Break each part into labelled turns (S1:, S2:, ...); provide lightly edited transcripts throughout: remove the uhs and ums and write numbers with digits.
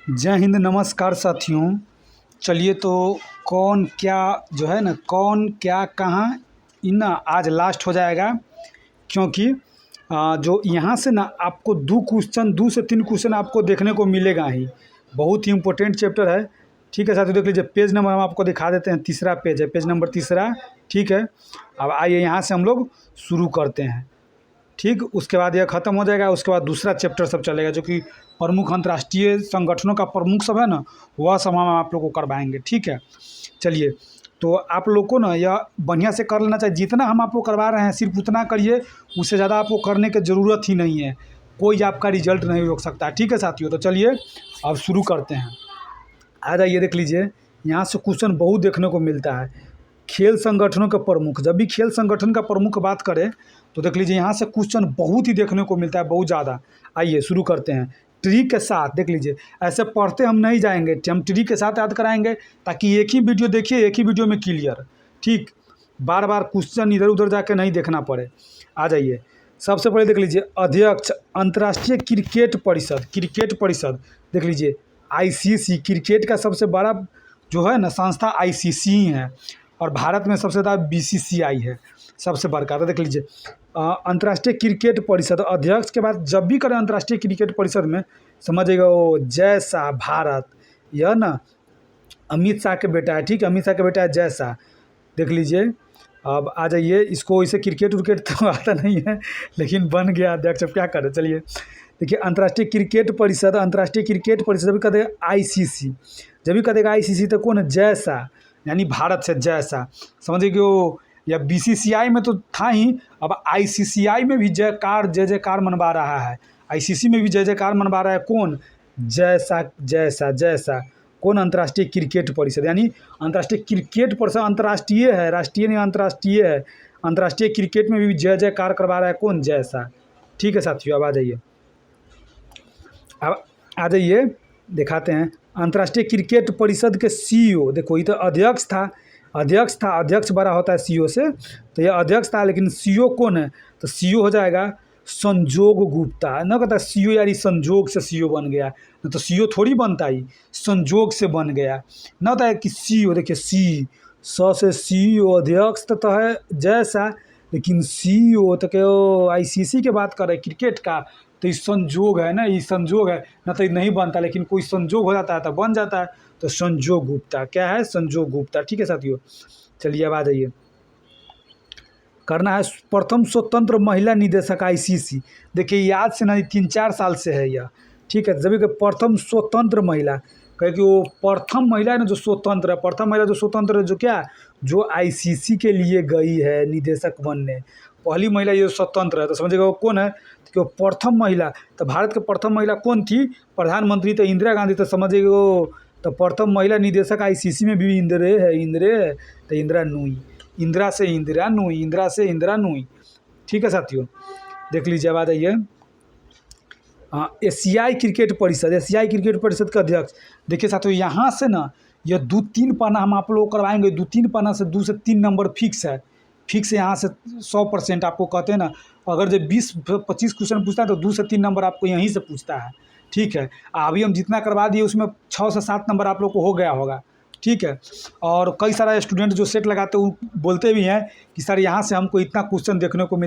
S1: जय हिंद, नमस्कार साथियों। चलिए तो कौन क्या जो है ना, कौन क्या कहाँ, इन ना आज लास्ट हो जाएगा। क्योंकि जो यहाँ से ना आपको 2 से 3 क्वेश्चन आपको देखने को मिलेगा ही। बहुत ही इम्पोर्टेंट चैप्टर है। ठीक है साथियों, देख लीजिए पेज नंबर हम आपको दिखा देते हैं। तीसरा पेज है, पेज नंबर तीसरा। ठीक है, अब आइए यहाँ से हम लोग शुरू करते हैं। ठीक, उसके बाद यह ख़त्म हो जाएगा। उसके बाद दूसरा चैप्टर सब चलेगा, जो कि प्रमुख अंतर्राष्ट्रीय संगठनों का प्रमुख सब है ना, वह सब हम आप लोग को करवाएंगे। ठीक है, चलिए तो आप लोग को ना यह बढ़िया से कर लेना चाहिए। जितना हम आपको करवा रहे हैं सिर्फ उतना करिए, उससे ज़्यादा आपको करने की ज़रूरत ही नहीं है। कोई आपका रिजल्ट नहीं रोक सकता। ठीक है साथियों, तो चलिए अब शुरू करते हैं। आ जाइए, देख लीजिए यहाँ से क्वेश्चन बहुत देखने को मिलता है। खेल संगठनों के प्रमुख, जब भी खेल संगठन का प्रमुख बात करें तो देख लीजिए यहाँ से क्वेश्चन बहुत ही देखने को मिलता है, बहुत ज़्यादा। आइए शुरू करते हैं। ट्री के साथ देख लीजिए, ऐसे पढ़ते हम नहीं जाएंगे, हम ट्री के साथ याद कराएंगे, ताकि एक ही वीडियो देखिए, एक ही वीडियो में क्लियर। ठीक, बार बार क्वेश्चन इधर उधर जाके नहीं देखना पड़े। आ जाइए, सबसे पहले देख लीजिए अध्यक्ष अंतर्राष्ट्रीय क्रिकेट परिषद देख लीजिए आईसीसी। क्रिकेट का सबसे बड़ा जो है ना संस्था आईसीसी ही है, और भारत में सबसे ज़्यादा बीसीसीआई है, सबसे बड़का। तो देख लीजिए अंतर्राष्ट्रीय क्रिकेट परिषद अध्यक्ष के बाद जब भी करें अंतर्राष्ट्रीय क्रिकेट परिषद में, समझिएगा वो जय शाह भारत, यह ना अमित शाह के बेटा है। ठीक है, अमित शाह के बेटा है जय शाह। देख लीजिए, अब आ जाइए, इसको इसे क्रिकेट उर्केट तो आता नहीं है, लेकिन बन गया अध्यक्ष, अब क्या करें। चलिए देखिए अंतर्राष्ट्रीय क्रिकेट परिषद जब भी कह देगा आईसीसी, जब भी कह देगा आईसीसी तो कौन है, जय शाह, यानी भारत से जय शाह। समझिए कि वो या बीसीसीआई में तो था ही, अब आईसीसीआई में भी जय जयकार मनवा रहा है। आईसीसी में भी जय जयकार मनवा रहा है कौन, जय शाह। कौन, अंतर्राष्ट्रीय क्रिकेट परिषद, यानी अंतर्राष्ट्रीय क्रिकेट परिषद अंतर्राष्ट्रीय है, राष्ट्रीय नहीं अंतर्राष्ट्रीय है। अंतर्राष्ट्रीय क्रिकेट में भी जय जयकार करवा रहा है कौन, जय शाह। ठीक है साथियों, अब आ जाइए दिखाते हैं। अंतर्राष्ट्रीय क्रिकेट परिषद के सीईओ, देखो ये तो अध्यक्ष बड़ा होता है सीईओ से, तो ये अध्यक्ष था, लेकिन सीईओ कौन है, तो सीईओ हो जाएगा संजोग गुप्ता। न कहता सीईओ यार संजोग से सीईओ बन गया, न तो सीईओ थोड़ी बनता ही, संजोग से बन गया। न होता है कि सीईओ, देखिए से सीईओ, अध्यक्ष तो है जय शाह, लेकिन सीईओ तो क्या आईसीसी के बात कर रहे क्रिकेट का, तो ये संजोग है ना, ये संजोग है ना, तो ये नहीं बनता, लेकिन कोई संजोग हो जाता है तो बन जाता है। तो संजोग गुप्ता क्या है, संजोग गुप्ता। ठीक है साथियों, चलिए अब आ जाइए, करना है प्रथम स्वतंत्र महिला निदेशक आईसीसी। देखिए याद से ना 3-4 साल से है यह। ठीक है, जब कि प्रथम स्वतंत्र महिला, कहे कि वो प्रथम महिला है ना जो स्वतंत्र है, प्रथम महिला जो स्वतंत्र है, जो क्या, जो आईसीसी के लिए गई है निदेशक बनने, पहली महिला ये स्वतंत्र है। तो समझिएगा वो कौन है, कि वो प्रथम महिला। तो भारत के प्रथम महिला कौन थी, प्रधानमंत्री तो इंदिरा गांधी। तो समझिएगा वो तो प्रथम महिला निदेशक आईसीसी में भी इंदिरे है, तो इंदिरा नूई, इंदिरा से इंदिरा नूई। ठीक है साथियों, देख लीजिए, अब आ जाइए एशियाई क्रिकेट परिषद का अध्यक्ष। देखिए साथियों यहाँ से ना ये 2-3 पन्ना हम आप लोग करवाएंगे। 2-3 पन्ना से 2 से 3 नंबर फिक्स है। यहाँ से 100% आपको कहते हैं ना, अगर जब 20-25 क्वेश्चन पूछता है तो 2 से 3 नंबर आपको यहीं से पूछता है। ठीक है, अभी हम जितना करवा दिए उसमें 6 से 7 नंबर आप लोग को हो गया होगा। ठीक है, और कई सारा स्टूडेंट जो सेट लगाते हैं बोलते भी हैं कि सर यहाँ से हमको इतना क्वेश्चन देखने को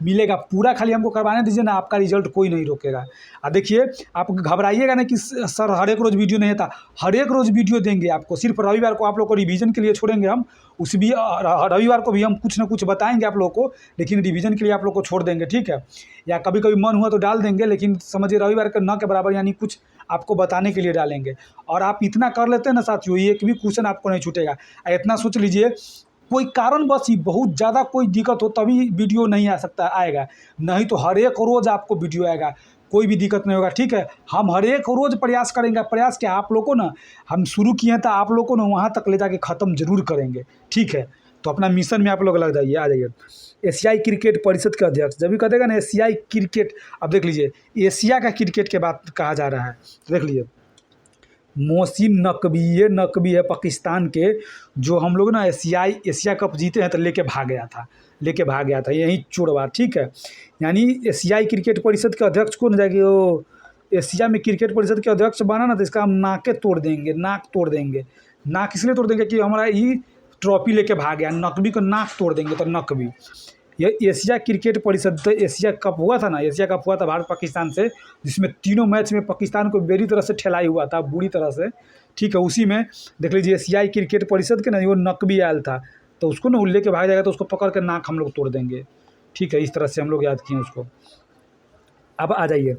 S1: मिलेगा पूरा, खाली हमको करवाने दीजिए ना, आपका रिजल्ट कोई नहीं रोकेगा। देखिए आप घबराइएगा ना कि सर हर एक रोज़ वीडियो नहीं आता, हर एक रोज़ वीडियो देंगे आपको। सिर्फ रविवार को आप लोग को रिवीजन के लिए छोड़ेंगे हम, उस भी रविवार को भी हम कुछ ना कुछ बताएंगे आप लोग को, लेकिन रिवीजन के लिए आप लोग को छोड़ देंगे। ठीक है, या कभी कभी मन हुआ तो डाल देंगे, लेकिन समझिए रविवार के न के बराबर, यानी कुछ आपको बताने के लिए डालेंगे। और आप इतना कर लेते हैं ना साथियों, एक भी क्वेश्चन आपको नहीं छूटेगा। इतना सोच लीजिए, कोई कारणवश ही बहुत ज़्यादा कोई दिक्कत हो तभी वीडियो नहीं आ सकता आएगा, नहीं तो हर एक रोज़ आपको वीडियो आएगा, कोई भी दिक्कत नहीं होगा। ठीक है, हम हर एक रोज़ प्रयास करेंगे। प्रयास क्या, आप लोग को ना हम शुरू किए हैं तो आप लोग को ना वहाँ तक ले जाके ख़त्म जरूर करेंगे। ठीक है, तो अपना मिशन में आप लोग लग जाइए। आ जाइए एशियाई क्रिकेट परिषद के अध्यक्ष, जब भी कह देगा ना एशियाई क्रिकेट, अब देख लीजिए एशिया का क्रिकेट के बात कहा जा रहा है। तो देख लीजिए मोहसिन नकवी है पाकिस्तान के, जो हम लोग ना एशिया कप जीते हैं तो लेके भाग गया था यही चोरवा। ठीक है, यानी एशियाई क्रिकेट परिषद के अध्यक्ष कौन हो जाएगी, वो एशिया में क्रिकेट परिषद के अध्यक्ष बना ना तो इसका हम नाक तोड़ देंगे। नाक इसलिए तोड़ देंगे कि हमारा ये ट्रॉफी लेके भाग गया, नकवी को नाक तोड़ देंगे। तो नकवी ये एशिया क्रिकेट परिषद, तो एशिया कप हुआ था ना, एशिया कप हुआ था भारत पाकिस्तान से, जिसमें तीनों मैच में पाकिस्तान को बुरी तरह से ठेलाई हुआ था, बुरी तरह से। ठीक है, उसी में देख लीजिए एशियाई क्रिकेट परिषद के ना वो नकवी आयल था, तो उसको ना लेके भाग जाएगा, तो उसको पकड़ के नाक हम लोग तोड़ देंगे। ठीक है, इस तरह से हम लोग याद किए उसको। अब आ जाइए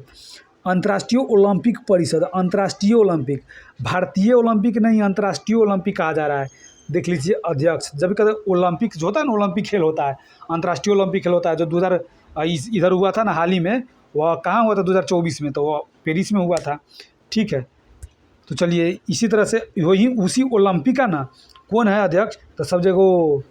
S1: अंतर्राष्ट्रीय ओलंपिक परिषद, अंतर्राष्ट्रीय ओलंपिक, भारतीय ओलंपिक नहीं अंतर्राष्ट्रीय ओलंपिक कहा जा रहा है। देख लीजिए अध्यक्ष, जब कभी ओलंपिक जो होता है ना, ओलंपिक खेल होता है, अंतर्राष्ट्रीय ओलंपिक खेल होता है, जो 2000 इधर हुआ था ना हाल ही में, वह कहाँ हुआ था 2024 में, तो वह पेरिस में हुआ था। ठीक है, तो चलिए इसी तरह से वही उसी ओलंपिक का ना कौन है अध्यक्ष, तो सब जगह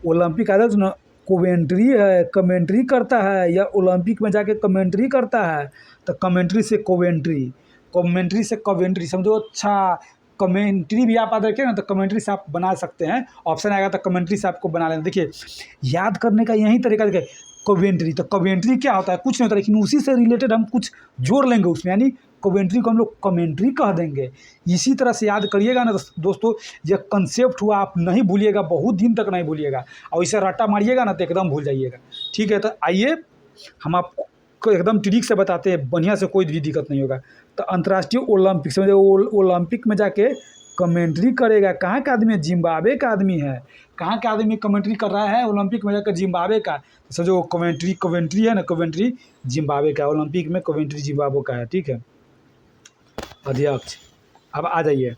S1: ओलंपिक अध्यक्ष ना कमेंट्री है, कमेंट्री करता है, या ओलंपिक में जाके कमेंट्री करता है, तो कमेंट्री से कोवेंट्री, कमेंट्री से कवेंट्री समझो। अच्छा, कमेंट्री भी आप याद रखें ना, तो कमेंट्री से आप बना सकते हैं, ऑप्शन आएगा तो कमेंट्री से आपको बना लेना। देखिए याद करने का यही तरीका देखिए, कवेंट्री, तो कवेंट्री क्या होता है, कुछ नहीं होता, लेकिन उसी से रिलेटेड हम कुछ जोड़ लेंगे उसमें, यानी कमेंट्री को हम लोग कमेंट्री कह देंगे। इसी तरह से याद करिएगा ना दोस्तों, ये कंसेप्ट हुआ, आप नहीं भूलिएगा, बहुत दिन तक नहीं भूलिएगा, और इसे रट्टा मारिएगा ना तो एकदम भूल जाइएगा। ठीक है, तो आइए हम आपको एकदम ट्रिक से बताते हैं, बढ़िया से, कोई भी दिक्कत नहीं होगा। तो अंतर्राष्ट्रीय ओलंपिक समझे, ओलंपिक में जाके कमेंट्री करेगा, कहाँ का आदमी है, जिम्बाब्वे का आदमी है। कहाँ का आदमी कमेंट्री कर रहा है ओलंपिक में जाकर, जिम्बाब्वे का। तो समझो कमेंट्री है ना, कमेंट्री जिम्बाब्वे का, ओलंपिक में कमेंट्री जिम्बाब्वे का है। ठीक है अध्यक्ष। अब आ जाइए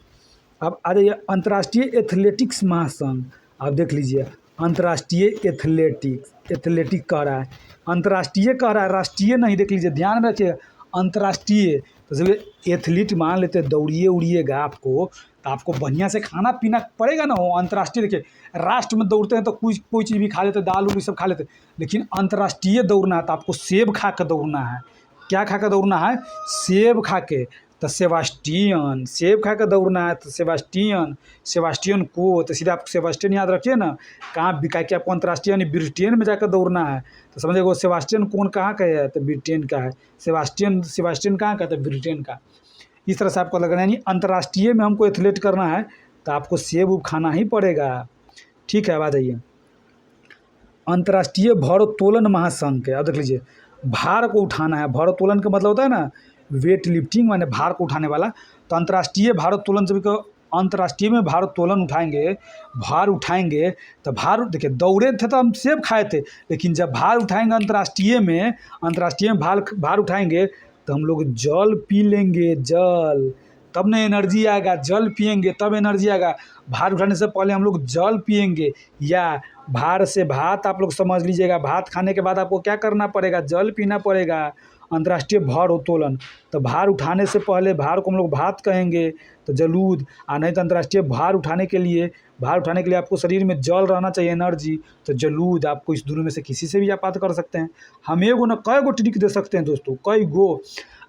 S1: अंतर्राष्ट्रीय एथलेटिक्स महासंघ। आप देख लीजिए अंतर्राष्ट्रीय एथलेटिक कह रहा है, अंतर्राष्ट्रीय कह रहा है, राष्ट्रीय नहीं। देख लीजिए, ध्यान रखिए, अंतर्राष्ट्रीय। तो चलिए एथलीट मान लेते, दौड़िए उड़िएगा आपको, तो आपको बढ़िया से खाना पीना पड़ेगा ना। वो अंतर्राष्ट्रीय, देखिए राष्ट्र में दौड़ते हैं तो कोई चीज़ भी खा लेते, दाल उल सब खा लेते, लेकिन अंतर्राष्ट्रीय दौड़ना है तो आपको सेब खा कर दौड़ना है। क्या खा कर दौड़ना है, सेब खा के। तो सेबास्टियन, सेब खा कर दौड़ना है, तो सेबास्टियन को, तो सीधा आप सेबास्टियन याद रखिए ना, कहाँ बिका के आपको अंतर्राष्ट्रीय यानी ब्रिटेन में जाकर दौड़ना है। तो समझिए वो सेबास्टियन कौन कहाँ का है, तो ब्रिटेन का है। सेबास्टियन कहाँ का, तो ब्रिटेन का। इस तरह से आपको लगना है, यानी अंतर्राष्ट्रीय में हमको एथलेट करना है तो आपको सेब उब खाना ही पड़ेगा। ठीक है, अब आ जाइए अंतर्राष्ट्रीय भारोत्तोलन महासंघ के। अब देख लीजिए, भार को उठाना है, भारोत्तोलन का मतलब होता है ना वेट लिफ्टिंग, माने भार को उठाने वाला। तो अंतर्राष्ट्रीय भारोत्तोलन, जब अंतर्राष्ट्रीय में भारोत्तोलन भार उठाएंगे, तो भार देखिए, दौड़े थे तो हम सेब खाए थे, लेकिन जब भार उठाएंगे अंतर्राष्ट्रीय में भार उठाएंगे, तो हम लोग जल पी लेंगे, जल, तब ना एनर्जी आएगा। जल पिएंगे तब एनर्जी आएगा। भार उठाने से पहले हम लोग जल पिएंगे, या भार से भात आप लोग समझ लीजिएगा, भात खाने के बाद आपको क्या करना पड़ेगा, जल पीना पड़ेगा। अंतर्राष्ट्रीय भारोत्तोलन, तो भार उठाने से पहले भार को हम लोग भात कहेंगे, तो जलूद। नहीं तो अंतर्राष्ट्रीय भार उठाने के लिए आपको शरीर में जल रहना चाहिए, एनर्जी, तो जलूद। आपको इस दोनों में से किसी से भी आप बात कर सकते हैं। हम एगो ना कई गो ट्रिक दे सकते हैं दोस्तों, कई गो,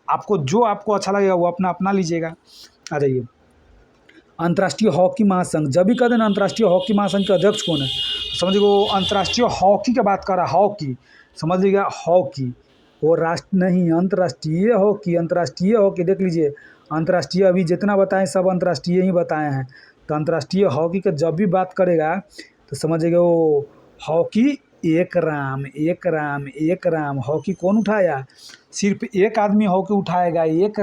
S1: आपको जो आपको अच्छा लगेगा वो अपना लीजिएगा। आ जाइए अंतर्राष्ट्रीय हॉकी महासंघ। जब भी कहते हैं अंतर्राष्ट्रीय हॉकी महासंघ के अध्यक्ष कौन है, समझिए वो अंतर्राष्ट्रीय हॉकी की बात कर रहा है, हॉकी समझ लीजिएगा, हॉकी वो राष्ट्र नहीं, अंतर्राष्ट्रीय हॉकी, अंतर्राष्ट्रीय हॉकी। देख लीजिए अंतर्राष्ट्रीय अभी जितना बताएं सब अंतर्राष्ट्रीय ही बताए हैं। तो अंतर्राष्ट्रीय हॉकी का जब भी बात करेगा तो समझिएगा वो हॉकी एक राम। हॉकी कौन उठाया, सिर्फ एक आदमी हॉकी उठाएगा, एक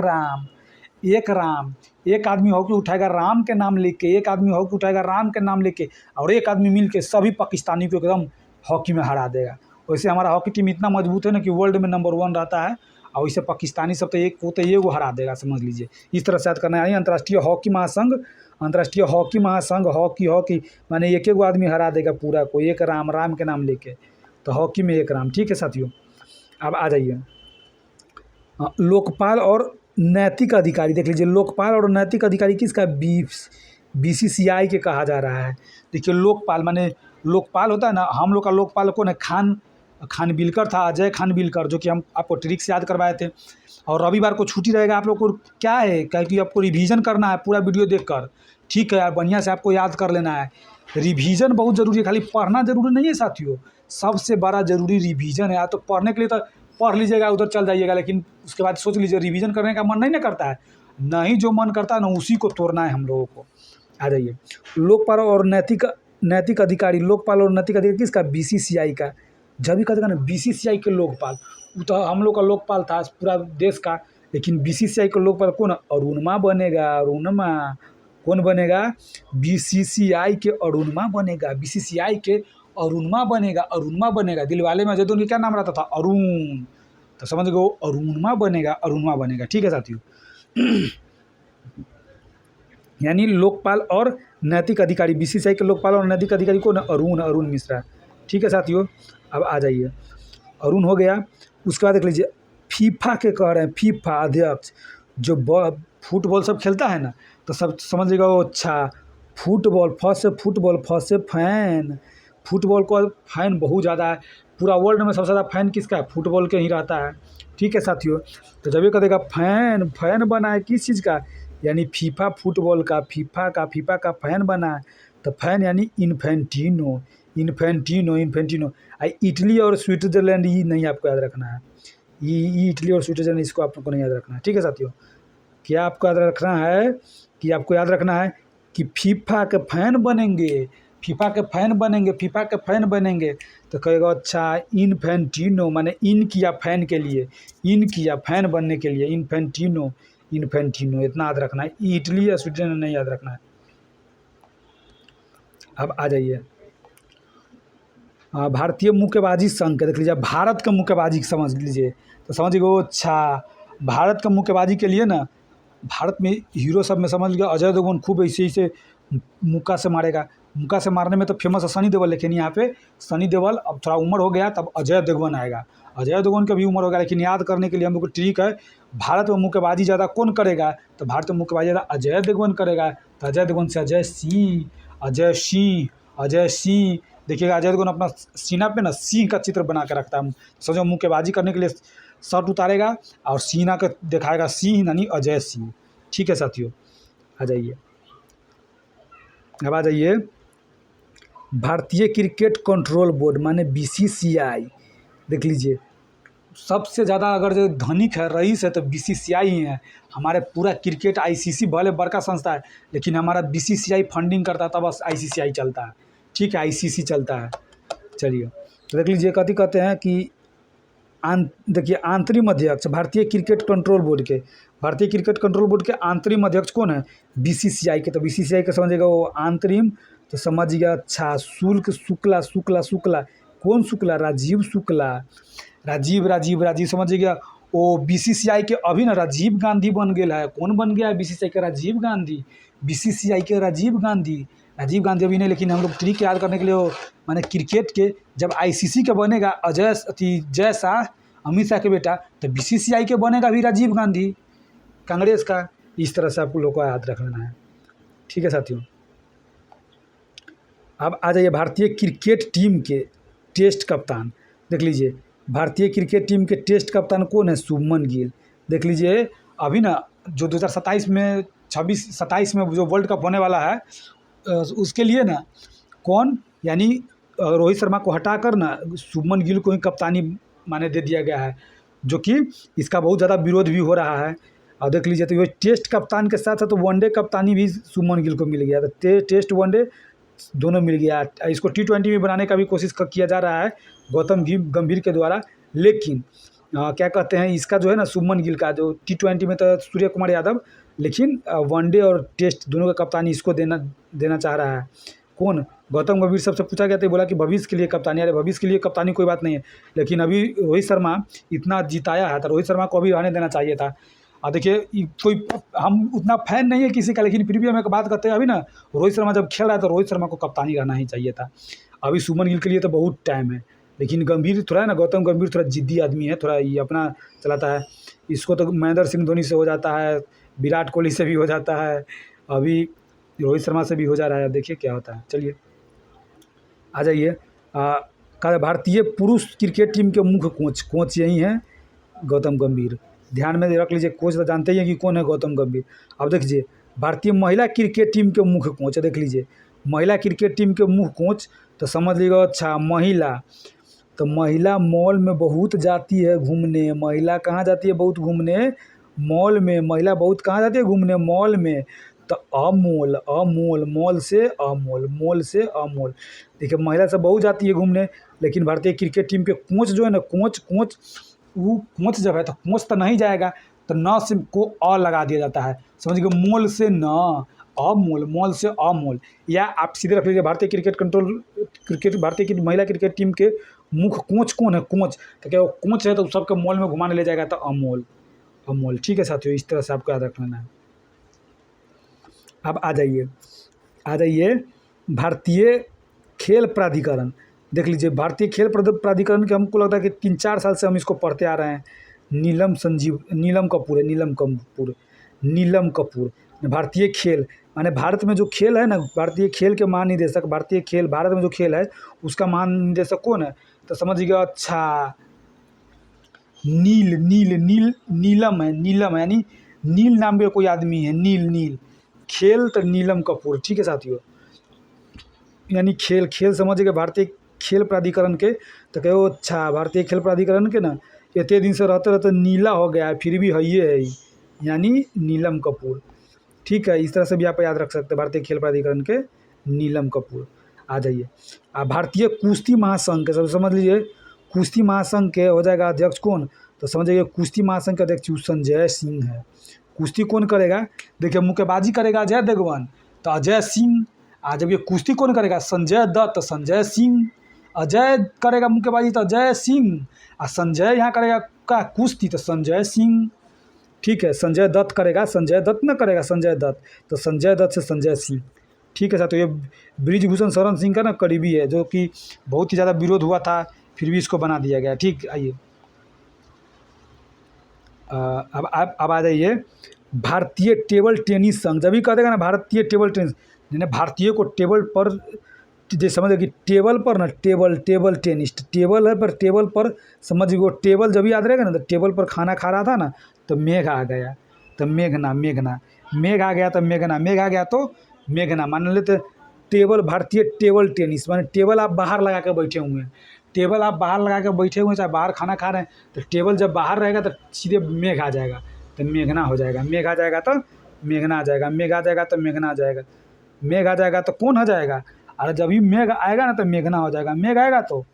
S1: आदमी हॉकी उठाएगा राम के नाम लेके, एक आदमी हॉकी उठाएगा राम के नाम लेके, और एक आदमी मिल के सभी पाकिस्तानी को एकदम हॉकी में हरा देगा। वैसे हमारा हॉकी टीम इतना मजबूत है ना कि वर्ल्ड में नंबर 1 रहता है, और वैसे पाकिस्तानी सब तो ये वो हरा देगा, समझ लीजिए। इस तरह से याद करना है। अंतर्राष्ट्रीय हॉकी महासंघ, अंतर्राष्ट्रीय हॉकी महासंघ, हॉकी माने एक आदमी हरा देगा पूरा को, एक राम के नाम लेके, तो हॉकी में एक राम। ठीक है साथियों, अब आ जाइए लोकपाल और नैतिक अधिकारी। देख लीजिए लोकपाल और नैतिक अधिकारी किसका, BCCI के कहा जा रहा है। देखिए लोकपाल माने, लोकपाल होता है ना, हम लोग का लोकपाल कौन है, खानविलकर था, अजय खानविलकर, जो कि हम आपको ट्रिक से याद करवाए थे। और रविवार को छुट्टी रहेगा आप लोग को, क्या है, क्योंकि आपको रिवीजन करना है पूरा वीडियो देखकर। ठीक है यार, बढ़िया से आपको याद कर लेना है। रिवीजन बहुत ज़रूरी है, खाली पढ़ना ज़रूरी नहीं है साथियों, सबसे बड़ा ज़रूरी रिवीजन है। तो पढ़ने के लिए तो पढ़ लीजिएगा, उधर चल जाइएगा, लेकिन उसके बाद सोच लीजिए रिवीजन करने का मन नहीं ना करता है, नहीं जो मन करता है ना उसी को तोड़ना है हम लोगों को। आ जाइए, लोकपाल और नैतिक नैतिक अधिकारी, लोकपाल और नैतिक अधिकारी किसका? बीसीसीआई का। जब भी कहते ना बीसीसीआई के लोकपाल, वो तो हम लोग का लोकपाल था पूरा देश का, लेकिन बीसीसीआई का लोकपाल कौन? अरुणिमा बनेगा। अरुणिमा कौन बनेगा? बीसीसीआई के अरुणिमा बनेगा। बीसीसीआई के अरुणिमा बनेगा। अरुणिमा बनेगा। दिलवाले में अजय देवगन क्या नाम रहता था? अरुण। तो समझ गए, अरुणिमा बनेगा। अरुणिमा बनेगा। ठीक है साथियों। यानी लोकपाल और नैतिक अधिकारी, बीसीसीआई के लोकपाल और नैतिक अधिकारी कौन? अरुण मिश्रा। ठीक है साथियों। अब आ जाइए, अरुण हो गया। उसके बाद देख लीजिए, फीफा के कह रहे हैं, फीफा अध्यक्ष जो फुटबॉल सब खेलता है ना, तो सब समझिएगा वो अच्छा फुटबॉल, फर्स्ट से फुटबॉल, फर्स्ट से फैन। फुटबॉल को फैन बहुत ज़्यादा है, पूरा वर्ल्ड में सबसे ज़्यादा फैन किसका है? फुटबॉल के ही रहता है। ठीक है साथियों। तो जब ये कहेगा फैन बना है किस चीज़ का? यानी फीफा फुटबॉल का, फीफा का फैन बना है। तो फैन यानी इन्फेंटिनो। इटली और स्विट्ज़रलैंड ये नहीं आपको याद रखना है, ये इटली और स्विट्ज़रलैंड इसको आपको नहीं याद रखना है। ठीक है साथियों। क्या आपको याद रखना है? कि आपको याद रखना है कि फीफा के फैन बनेंगे, फीफा के फैन बनेंगे। तो कहेगा अच्छा इन्फेंटिनो, माने इन किया फैन के लिए, इन किया फैन बनने के लिए, इन्फेंटिनो इतना याद रखना है। इटली या स्विट्ज़रलैंड नहीं याद रखना है। अब आ जाइए, भारतीय मुक्केबाजी संघ के देख लीजिए, भारत का मुक्केबाजी समझ लीजिए। तो समझिए वो अच्छा भारत का मुक्केबाजी के लिए ना, भारत में हीरो सब में समझ लीजिए अजय देवगन खूब ऐसे मुक्का से मारेगा। मुक्का से मारने में तो फेमस है सनी देओल, लेकिन यहाँ पे सनी देओल अब थोड़ा उम्र हो गया, तब अजय देवगन आएगा। अजय देवगन की भी उम्र हो गया, लेकिन याद करने के लिए हम लोग को ट्रिक है, भारत में मुक्केबाजी ज़्यादा कौन करेगा? तो भारत में मुक्केबाजी ज़्यादा अजय देवगन करेगा। तो अजय देवगन से अजय सिंह देखिएगा, अजय देवगन अपना सीना पे ना सिंह का चित्र बना के रखता है। समझो मुक्केबाजी करने के लिए शर्ट उतारेगा और सीना के दिखाएगा सिंह, यानी अजय सिंह। ठीक है साथियों। आ जाइए, अब आ जाइए, भारतीय क्रिकेट कंट्रोल बोर्ड माने बीसीसीआई। देख लीजिए, सबसे ज़्यादा अगर जो धनिक है, रईस है, तो बीसीसीआई ही है। हमारे पूरा क्रिकेट आईसीसी भले बड़का संस्था है, लेकिन हमारा बीसीसीआई फंडिंग करता है, तब बस आईसीसीआई चलता है। ठीक है, आईसीसी चलता है। चलिए, तो देख लीजिए, कथी कहते हैं कि देखिए आंतरिम अध्यक्ष भारतीय क्रिकेट कंट्रोल बोर्ड के, भारतीय क्रिकेट कंट्रोल बोर्ड के आंतरिम अध्यक्ष कौन है? बीसीसीआई के। तो बीसीसीआई का समझिएगा वो आंतरिम, तो समझिएगा अच्छा शुक्ला। कौन शुक्ला? राजीव शुक्ला। राजीव समझिएगा वो बीसीसीआई के अभी ना राजीव गांधी बन गया है। कौन बन गया है बीसीसीआई के? राजीव गांधी। बीसीसीआई के राजीव गांधी अभी नहीं, लेकिन हम लोग ट्रिक याद करने के लिए वो माने क्रिकेट के जब आईसीसी के बनेगा जय शाह, अमित शाह के बेटा, तो बीसीसीआई के बनेगा भी राजीव गांधी, कांग्रेस का। इस तरह से आपको लोग को याद रख लेना है। ठीक है साथियों। अब आ जाइए, भारतीय क्रिकेट टीम के टेस्ट कप्तान देख लीजिए, भारतीय क्रिकेट टीम के टेस्ट कप्तान कौन है? शुभमन गिल। देख लीजिए, अभी ना जो 2027 में 27 में जो वर्ल्ड कप होने वाला है, उसके लिए ना कौन, यानी रोहित शर्मा को हटाकर ना शुभमन गिल को ही कप्तानी माने दे दिया गया है, जो कि इसका बहुत ज़्यादा विरोध भी हो रहा है। और देख लीजिए, तो ये टेस्ट कप्तान के साथ साथ तो वनडे कप्तानी भी शुभमन गिल को मिल गया। तो टेस्ट वनडे दोनों मिल गया। इसको T20 में बनाने का भी कोशिश किया जा रहा है गौतम गंभीर के द्वारा, लेकिन क्या कहते हैं, इसका जो है ना शुभमन गिल का जो T20 में तो सूर्य कुमार यादव, लेकिन वनडे और टेस्ट दोनों का कप्तानी इसको देना चाह रहा है। कौन? गौतम गंभीर। सबसे पूछा गया तो बोला कि भविष्य के लिए कप्तानी। अरे भविष्य के लिए कप्तानी कोई बात नहीं है, लेकिन अभी रोहित शर्मा इतना जिताया है, तो रोहित शर्मा को अभी रहने देना चाहिए था। देखिए, कोई हम उतना फैन नहीं है किसी का, लेकिन फिर भी हम एक बात करते हैं, अभी ना रोहित शर्मा जब खेल रहा है तो रोहित शर्मा को कप्तानी रहना ही चाहिए था। अभी शुभमन गिल के लिए तो बहुत टाइम है, लेकिन गंभीर थोड़ा है ना, गौतम गंभीर थोड़ा जिद्दी आदमी है, थोड़ा ये अपना चलाता है। इसको तो महेंद्र सिंह धोनी से हो जाता है, विराट कोहली से भी हो जाता है, अभी रोहित शर्मा से भी हो जा रहा है। देखिए क्या होता है। चलिए आ जाइए, भारतीय पुरुष क्रिकेट टीम के मुख्य कोच यही हैं गौतम गंभीर। ध्यान में रख लीजिए, कोच तो जानते ही हैं कि कौन है, गौतम गंभीर। अब देख लीजिए, भारतीय महिला क्रिकेट टीम के मुख्य कोच है। देख लीजिए, महिला क्रिकेट टीम के मुख्य कोच, तो समझ लीजिएगा अच्छा महिला, तो महिला मॉल में बहुत जाती है घूमने। महिला कहाँ जाती है बहुत घूमने? मॉल में। महिला बहुत कहाँ जाती है घूमने? मॉल में। तो अमोल, अमोल, मॉल से अमोल, मॉल से अमोल। देखिए महिला सब बहुत जाती है घूमने, लेकिन भारतीय क्रिकेट टीम के कोच जो है ना, कोच वो कोच जब है तो कोच तो नहीं जाएगा, तो न से को अ लगा दिया जाता है, समझ गए? मोल से न, अमोल, मॉल से अमोल। या आप सीधे रख लीजिए भारतीय महिला क्रिकेट टीम के मुख्य कोच कौन है? कोच। तो क्या वो कोच है तो सबके मॉल में घुमाने ले जाएगा, तो अमोल, अमोल। ठीक है साथियों, इस तरह से आपको याद रख लेना है। अब आ जाइए भारतीय खेल प्राधिकरण। देख लीजिए भारतीय खेल प्राधिकरण के, हमको लगता है कि 3-4 साल से हम इसको पढ़ते आ रहे हैं। नीलम कपूर। भारतीय खेल माने भारत में जो खेल है ना, भारतीय खेल के महानिदेशक, भारतीय खेल भारत में जो खेल है उसका महानिदेशक कौन है? तो समझिएगा, अच्छा, नीलम है, यानी नील नाम के कोई आदमी है, नील खेल, तो नीलम कपूर। ठीक है साथियों, यानी खेल समझ गए भारतीय खेल प्राधिकरण के। तो कहो अच्छा, भारतीय खेल प्राधिकरण के ना इतने दिन से रहते नीला हो गया है, फिर भी है ये है, यानी नीलम कपूर। ठीक है, इस तरह से भी आप याद रख सकते हैं भारतीय खेल प्राधिकरण के नीलम कपूर। आ जाइए, भारतीय कुश्ती महासंघ के, सब समझ लीजिए, कुश्ती महासंघ के हो जाएगा अध्यक्ष कौन? तो समझिए कुश्ती महासंघ के अध्यक्ष संजय सिंह है। कुश्ती कौन करेगा? देखिए मुक्केबाजी करेगा अजय देवगन, तो अजय सिंह। जब ये कुश्ती कौन करेगा? संजय दत्त, तो संजय सिंह। अजय करेगा मुक्केबाजी तो अजय सिंह, और संजय यहाँ करेगा क्या? कुश्ती, तो संजय सिंह। ठीक है, संजय दत्त करेगा, संजय दत्त न करेगा, संजय दत्त, तो संजय दत्त से संजय सिंह। ठीक है साथ, तो ये ब्रिजभूषण शरण सिंह का ना करीबी है, जो कि बहुत ही ज़्यादा विरोध हुआ था, फिर भी इसको बना दिया गया। ठीक, आइए अब आ जाइए भारतीय टेबल टेनिस संघ। जब भी कह देगा ना भारतीय टेबल टेनिस, यानी भारतीय को टेबल पर, जैसे समझ कि टेबल पर ना, टेबल टेनिस, टेबल है पर टेबल पर, समझ वो टेबल जब भी याद रहेगा ना, तो टेबल पर खाना खा रहा था ना, तो मेघ आ गया, तो मेघना, मेघ आ गया, तो मेघना मान लेते। टेबल, भारतीय टेबल टेनिस माने टेबल आप बाहर लगा के बैठे हुए हैं, टेबल आप बाहर लगा के बैठे हुए हैं, चाहे बाहर खाना खा रहे हैं, तो टेबल जब बाहर रहेगा तो सीधे मेघ आ जाएगा, तो मेघना हो जाएगा। मेघ आ जाएगा तो मेघना आ जाएगा, मेघ आ जाएगा तो मेघना आ जाएगा, मेघ आ जाएगा तो कौन हो जाएगा? अरे जब भी मेघ आएगा ना तो मेघना हो जाएगा, मेघ आएगा तो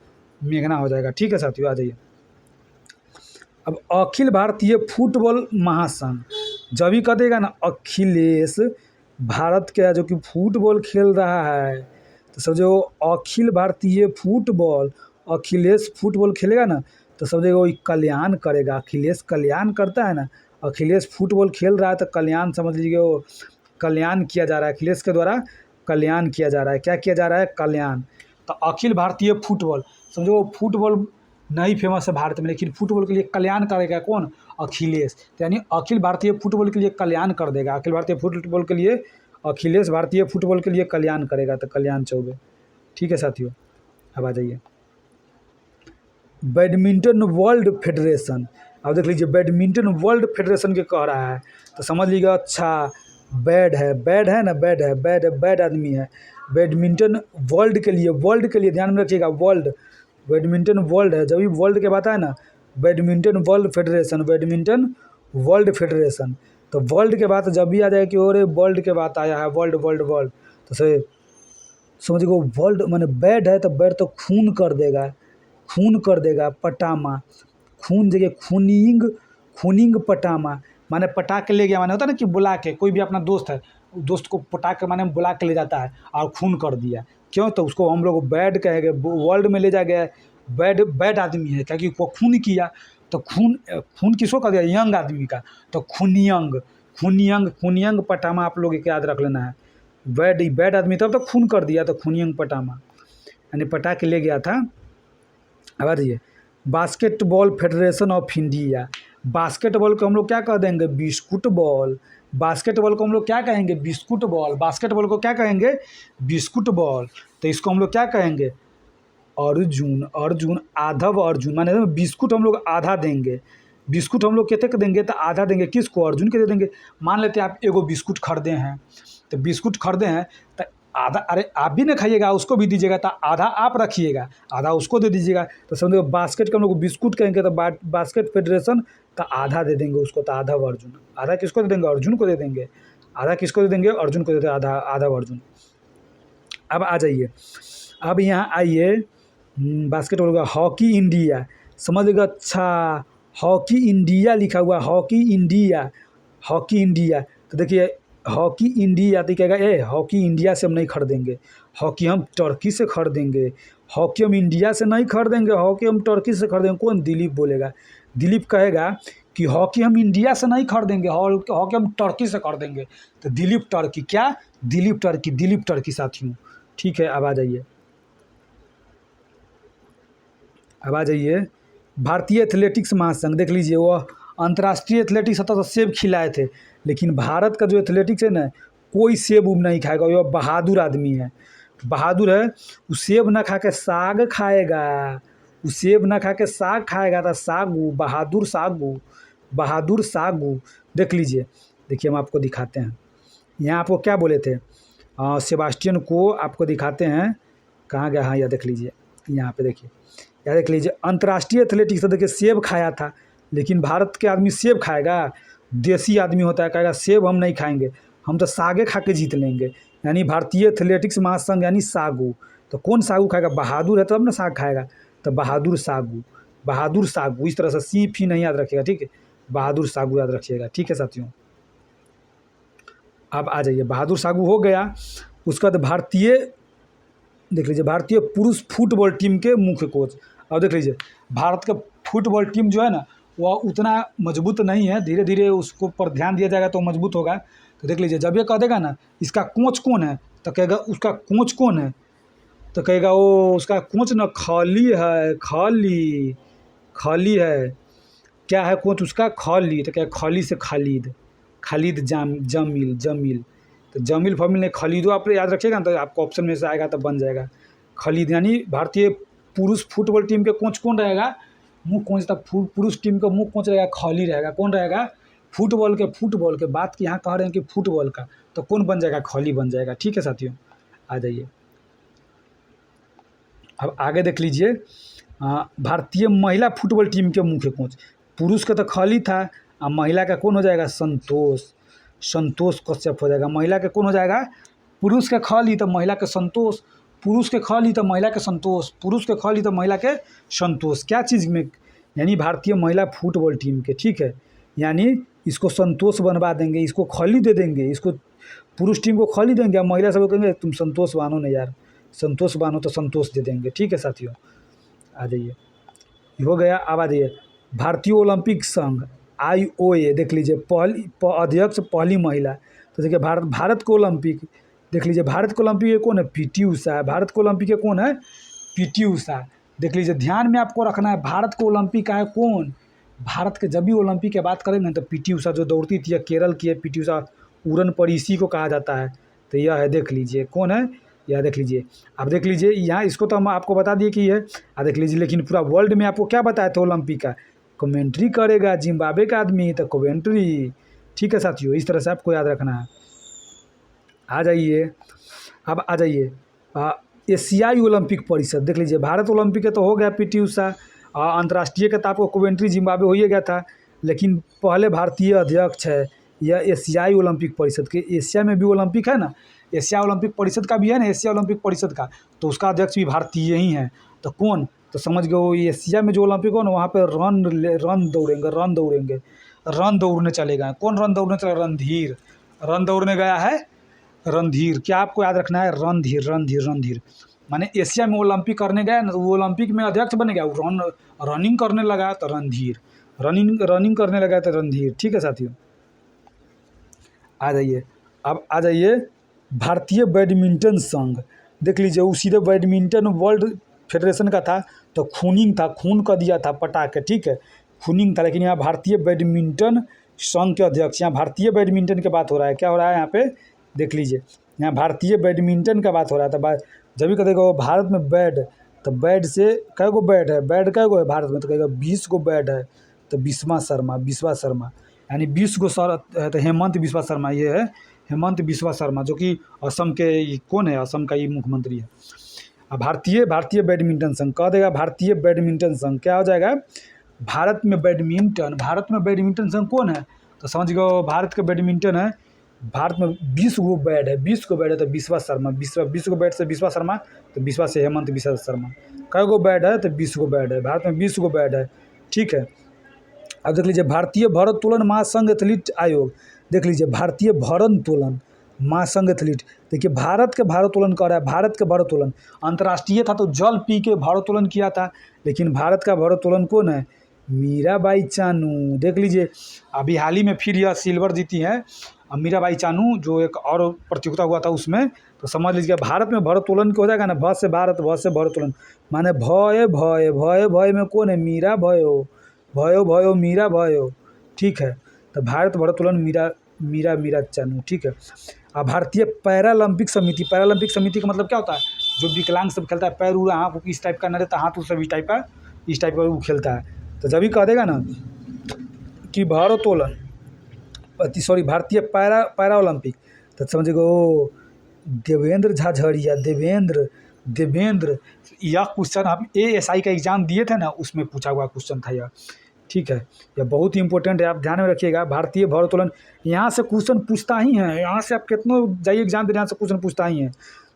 S1: मेघना हो जाएगा। ठीक है साथियों, आ जाइए। अब अखिल भारतीय फुटबॉल महासंघ, जब भी कह देगा ना अखिलेश भारत का जो कि फुटबॉल खेल रहा है, तो समझो अखिल भारतीय फुटबॉल, अखिलेश फुटबॉल खेलेगा ना, तो समझेगा वही कल्याण करेगा। अखिलेश कल्याण करता है ना, अखिलेश फुटबॉल खेल रहा है तो कल्याण समझ लीजिए, वो कल्याण किया जा रहा है, अखिलेश के द्वारा कल्याण किया जा रहा है। क्या किया जा रहा है? कल्याण। तो अखिल भारतीय फुटबॉल, समझो वो फुटबॉल नहीं फेमस है भारत में, लेकिन फुटबॉल के लिए कल्याण करेगा कौन? अखिलेश। तो यानी अखिल भारतीय फुटबॉल के लिए कल्याण कर देगा, अखिल भारतीय फुटबॉल के लिए अखिलेश भारतीय फुटबॉल के लिए कल्याण करेगा, तो कल्याण चौबे। ठीक है साथियों, अब आ जाइए बैडमिंटन वर्ल्ड फेडरेशन। अब देख लीजिए बैडमिंटन वर्ल्ड फेडरेशन के कह रहा है, तो समझ लीजिएगा अच्छा, बैड है ना, बैड आदमी है। बैडमिंटन वर्ल्ड के लिए ध्यान में रखिएगा, वर्ल्ड, बैडमिंटन वर्ल्ड है। जब भी वर्ल्ड के बात आए ना, बैडमिंटन वर्ल्ड फेडरेशन, तो वर्ल्ड के बात जब भी आ जाए कि अरे वर्ल्ड के बात आया है, वर्ल्ड, तो सही समझिएगा वर्ल्ड माने बैड है, तो बैड तो खून कर देगा, पटामा, खून जगह खूनिंग पटामा, माने पटा के ले गया, माने होता है ना कि बुला के, कोई भी अपना दोस्त है, दोस्त को पटा के माने बुला के ले जाता है और खून कर दिया, क्यों? तो उसको हम लोग बैड कहेंगे, वर्ल्ड में ले जा गया, बैड आदमी है, क्योंकि वो खून किया, तो खून किसको कर दिया? यंग आदमी का, तो खूनियंग पटामा आप लोग याद रख लेना है। बैड आदमी तब तो खून कर दिया, तो खूनियंग पटामा, यानी पटा के ले गया था। अब आ जाइए basketball federation of India. Basketball को हम लोग क्या कह देंगे? Biscuit ball. बास्केटबॉल को हम लोग क्या कहेंगे? Biscuit ball. बास्केटबॉल को क्या कहेंगे? Biscuit ball. तो इसको हम लोग क्या कहेंगे? अर्जुन, आधव अर्जुन, माने बिस्कुट हम लोग आधा देंगे, बिस्कुट हम लोग कितने देंगे? तो आधा देंगे। किसको? अर्जुन के दे देंगे। मान लेते हैं आप एगो बिस्कुट खरीदे हैं, तो बिस्कुट खरीदे हैं, तो आधा, अरे आप भी ना खाइएगा, उसको भी दीजिएगा, तो आधा आप रखिएगा, आधा उसको दे दीजिएगा। तो समझो बास्केट का हम लोग बिस्कुट कहेंगे तो बास्केट फेडरेशन का आधा दे देंगे उसको, तो आधा अर्जुन। आधा किसको दे देंगे? अर्जुन को दे देंगे। आधा किसको दे देंगे? अर्जुन को दे देंगे, आधा आधा अर्जुन। अब आ जाइए, अब यहाँ आइए, बास्केटबॉल का हॉकी इंडिया, समझ गए? अच्छा, हॉकी इंडिया लिखा हुआ, हॉकी इंडिया, हॉकी इंडिया। तो देखिए हॉकी इंडिया तो कहेगा ए हॉकी इंडिया से हम नहीं खरीदेंगे, हॉकी हम टर्की से खरीदेंगे, हॉकी हम इंडिया से नहीं खरीदेंगे, हॉकी हम टर्की से खरीदेंगे। कौन? दिलीप बोलेगा। दिलीप कहेगा कि हॉकी हम इंडिया से नहीं खरीदेंगे, हॉकी हम टर्की से खरीदेंगे। तो दिलीप टर्की, क्या? दिलीप टर्की, दिलीप टर्की साथियों। ठीक है, अब आ जाइए, अब आ जाइए भारतीय एथलेटिक्स महासंघ। देख लीजिए, वो अंतर्राष्ट्रीय एथलेटिक्स होता तो सेब खिलाए थे, लेकिन भारत का जो एथलेटिक्स है ना, कोई सेब उब नहीं खाएगा। वो बहादुर आदमी है, बहादुर है। वो सेब ना खा के साग खाएगा, वो सेब ना खा के साग खाएगा। तो सागू, बहादुर सागू, बहादुर सागू। देख लीजिए, देखिए हम आपको दिखाते हैं। यहाँ आपको क्या बोले थे? सेबास्टियन को आपको दिखाते हैं, कहाँ गया? हाँ, यह देख लीजिए, यहाँ पे देखिए, यह देख लीजिए, अंतर्राष्ट्रीय एथलेटिक्स तो देखिए सेब खाया था, लेकिन भारत के आदमी सेब खाएगा? देसी आदमी होता है, कहेगा सेब हम नहीं खाएंगे, हम तो सागे खा के जीत लेंगे। यानी भारतीय एथलेटिक्स महासंघ यानी सागू। तो कौन सागू खाएगा? बहादुर है तब ना साग खाएगा। तो बहादुर सागू, बहादुर सागू, इस तरह से सी फी नहीं याद रखिएगा, ठीक है? बहादुर सागू याद रखिएगा, ठीक है साथियों। अब आ जाइए, बहादुर सागू हो गया। उसके बाद भारतीय, देख लीजिए, भारतीय पुरुष फुटबॉल टीम के मुख्य कोच। अब देख लीजिए, भारत का फुटबॉल टीम जो है ना, वह उतना मजबूत नहीं है, धीरे धीरे उसको पर ध्यान दिया जाएगा तो मजबूत होगा। तो देख लीजिए, जब ये कह देगा ना इसका कोच कौन है, तो कहेगा उसका कोच कौन है, तो कहेगा वो उसका कोच ना खाली है, खाली, खाली है। क्या है कोच उसका? खाली। तो क्या? खाली से खालिद, खालिद जमील, जमील। तो जमील फमील ने खालिदो आप याद रखिएगा ना, तो आपको ऑप्शन में से आएगा तो बन जाएगा खालिद। यानी भारतीय पुरुष फुटबॉल टीम के कोच कौन रहेगा? मुख्य कोच था पुरुष टीम का मुख्य कोच रहेगा खाली रहेगा। कौन रहेगा? फुटबॉल के बात की यहाँ कह रहे हैं कि फुटबॉल का, तो कौन बन जाएगा? खाली बन जाएगा, ठीक है साथियों। आ जाइए, अब आगे देख लीजिए, भारतीय महिला फुटबॉल टीम के मुख्य कोच। पुरुष का तो खाली था, और महिला का कौन हो जाएगा? संतोष, संतोष कश्यप हो जाएगा। महिला के कौन हो जाएगा? पुरुष के खाली तो महिला के संतोष, पुरुष के खाली तो महिला के संतोष, पुरुष के खाली तो महिला के संतोष। क्या चीज़ में? यानी भारतीय महिला फुटबॉल टीम के, ठीक है। यानी इसको संतोष बनवा देंगे, इसको खाली दे देंगे, इसको पुरुष टीम को खाली देंगे, और महिला सबको कहेंगे तुम संतोष बानो ना यार, संतोष बानो, तो संतोष दे देंगे, ठीक है साथियों। आ जाइए, हो गया। अब आ जाइए, भारतीय ओलंपिक संघ IOA, देख लीजिए, अध्यक्ष पहली महिला। तो देखिए भारत को ओलंपिक, देख लीजिए, भारत को ओलंपिक के कौन है? PT उषा है। भारत को ओलंपिक के कौन है? PT उषा। देख लीजिए, ध्यान में आपको रखना है, भारत को ओलंपिक का है कौन? भारत के जब भी ओलंपिक की बात करेंगे तो PT उषा जो दौड़ती थी, केरल की है PT उषा, उड़न पड़ीसी को कहा जाता है। तो यह है, देख लीजिए कौन है, यह देख लीजिए। अब देख लीजिए, यहाँ इसको तो हम आपको बता दिए कि ये, देख लीजिए, लेकिन पूरा वर्ल्ड में आपको क्या बताया था ओलंपिक का? कमेंट्री करेगा जिम्बाब्वे का आदमी, तो कमेंट्री, ठीक है साथियों। इस तरह से आपको याद रखना है। आ जाइए, अब आ जाइए, एशियाई ओलंपिक परिषद। देख लीजिए, भारत ओलंपिक का तो हो गया PT उषा, अंतर्राष्ट्रीय का तो आपको कमेंट्री जिम्बाब्वे हो ही गया था, लेकिन पहले भारतीय अध्यक्ष है यह एशियाई ओलंपिक परिषद के। एशिया में भी ओलंपिक है ना, एशिया ओलंपिक परिषद का भी है ना, एशिया ओलंपिक परिषद का, तो उसका अध्यक्ष भी भारतीय ही है। तो कौन? तो समझ गए, वो एशिया में जो ओलंपिक हो ना, वहाँ पे रन दौड़ेंगे, रन दौड़ने चले गए। कौन रन दौड़ने चला? रणधीर, रन दौड़ने गया है रणधीर। क्या आपको याद रखना है? रणधीर, रणधीर, रणधीर। माने एशिया में ओलंपिक करने गया ना, वो ओलंपिक में अध्यक्ष बन गया, वो रनिंग करने लगा तो रणधीर, रनिंग करने लगा तो रणधीर, ठीक है साथियों। आ जाइए, अब आ जाइए, भारतीय बैडमिंटन संघ। देख लीजिए, वो सीधे बैडमिंटन वर्ल्ड फेडरेशन का था, तो खूनिंग था, खून का दिया था पटा के, ठीक है, खूनिंग था। लेकिन यहाँ भारतीय बैडमिंटन संघ के अध्यक्ष, यहाँ भारतीय बैडमिंटन की बात हो रहा है। क्या हो रहा है यहाँ पे? देख लीजिए, यहाँ भारतीय बैडमिंटन का बात हो रहा था। जब भी कहेगा भारत में बैड, तो बैड से कै गो बैड है, बैड कै गो है भारत में? तो कहेगा 20 गो बैड है। तो बिस्वा शर्मा, यानी 20 गो सर है, तो हेमंत बिस्वा शर्मा ये है हेमंत बिस्वा शर्मा, जो कि असम के कौन है, असम का ये मुख्यमंत्री है। अब भारतीय बैडमिंटन संघ कह देगा, भारतीय बैडमिंटन संघ क्या हो जाएगा, भारत में बैडमिंटन संघ कौन है, तो समझ गए भारत का बैडमिंटन है। भारत में 20 गो बैट है, 20 गो बैट है, तो बिस्वा शर्मा, 20 गो बैट से बिस्वा शर्मा, तो बिस्वा से हेमंत बिस्वा शर्मा। कै गो बैट है, तो 20 गो बैट है, भारत में 20 गो बैट है। ठीक है, अब देख लीजिए भारतीय भारोत्तोलन महासंघ एथलीट आयोग, देख लीजिए भारतीय भारोत्तोलन महासंघ एथलीट, देखिए भारत के भारोत्तोलन कर रहा है, भारत के भारोत्तोलन अंतर्राष्ट्रीय था तो जल पी के भारोत्तोलन किया था, लेकिन भारत का भारोत्तोलन कौन है, मीराबाई चानू। देख लीजिए अभी हाल ही में फिर यह सिल्वर जीती है मीराबाई चानू, जो एक और प्रतियोगिता हुआ था उसमें। तो समझ लीजिए भारत में भारोत्तोलन हो जाएगा ना, भ से भारत, भ से भारोत्तोलन, माने भय भय भय भय में कौन है, मीरा भयो, भयो भयो मीरा भयो। ठीक है, तो भारत भारोत्तोलन मीरा चानू। ठीक है, अब भारतीय पैरालंपिक समिति का मतलब क्या होता है, जो विकलांग सब खेलता है, पैर उड़ा हाथ इस टाइप का न रहता, हाथ सब इस टाइप का वो खेलता है। तो जब भी कह देगा ना कि भारोत्तोलन भारतीय पैरा ओलंपिक, तो समझेगा ओ देवेंद्र झाझड़िया, देवेंद्र यह क्वेश्चन आप ASI का एग्ज़ाम दिए थे ना, उसमें पूछा हुआ क्वेश्चन था यह। ठीक है, यह बहुत ही इंपॉर्टेंट है, आप ध्यान में रखिएगा। भारतीय भारोत्तोलन यहाँ से क्वेश्चन पूछता ही है, यहाँ से आप कितनों जाइए एग्जाम देने, यहाँ से क्वेश्चन पूछता ही है।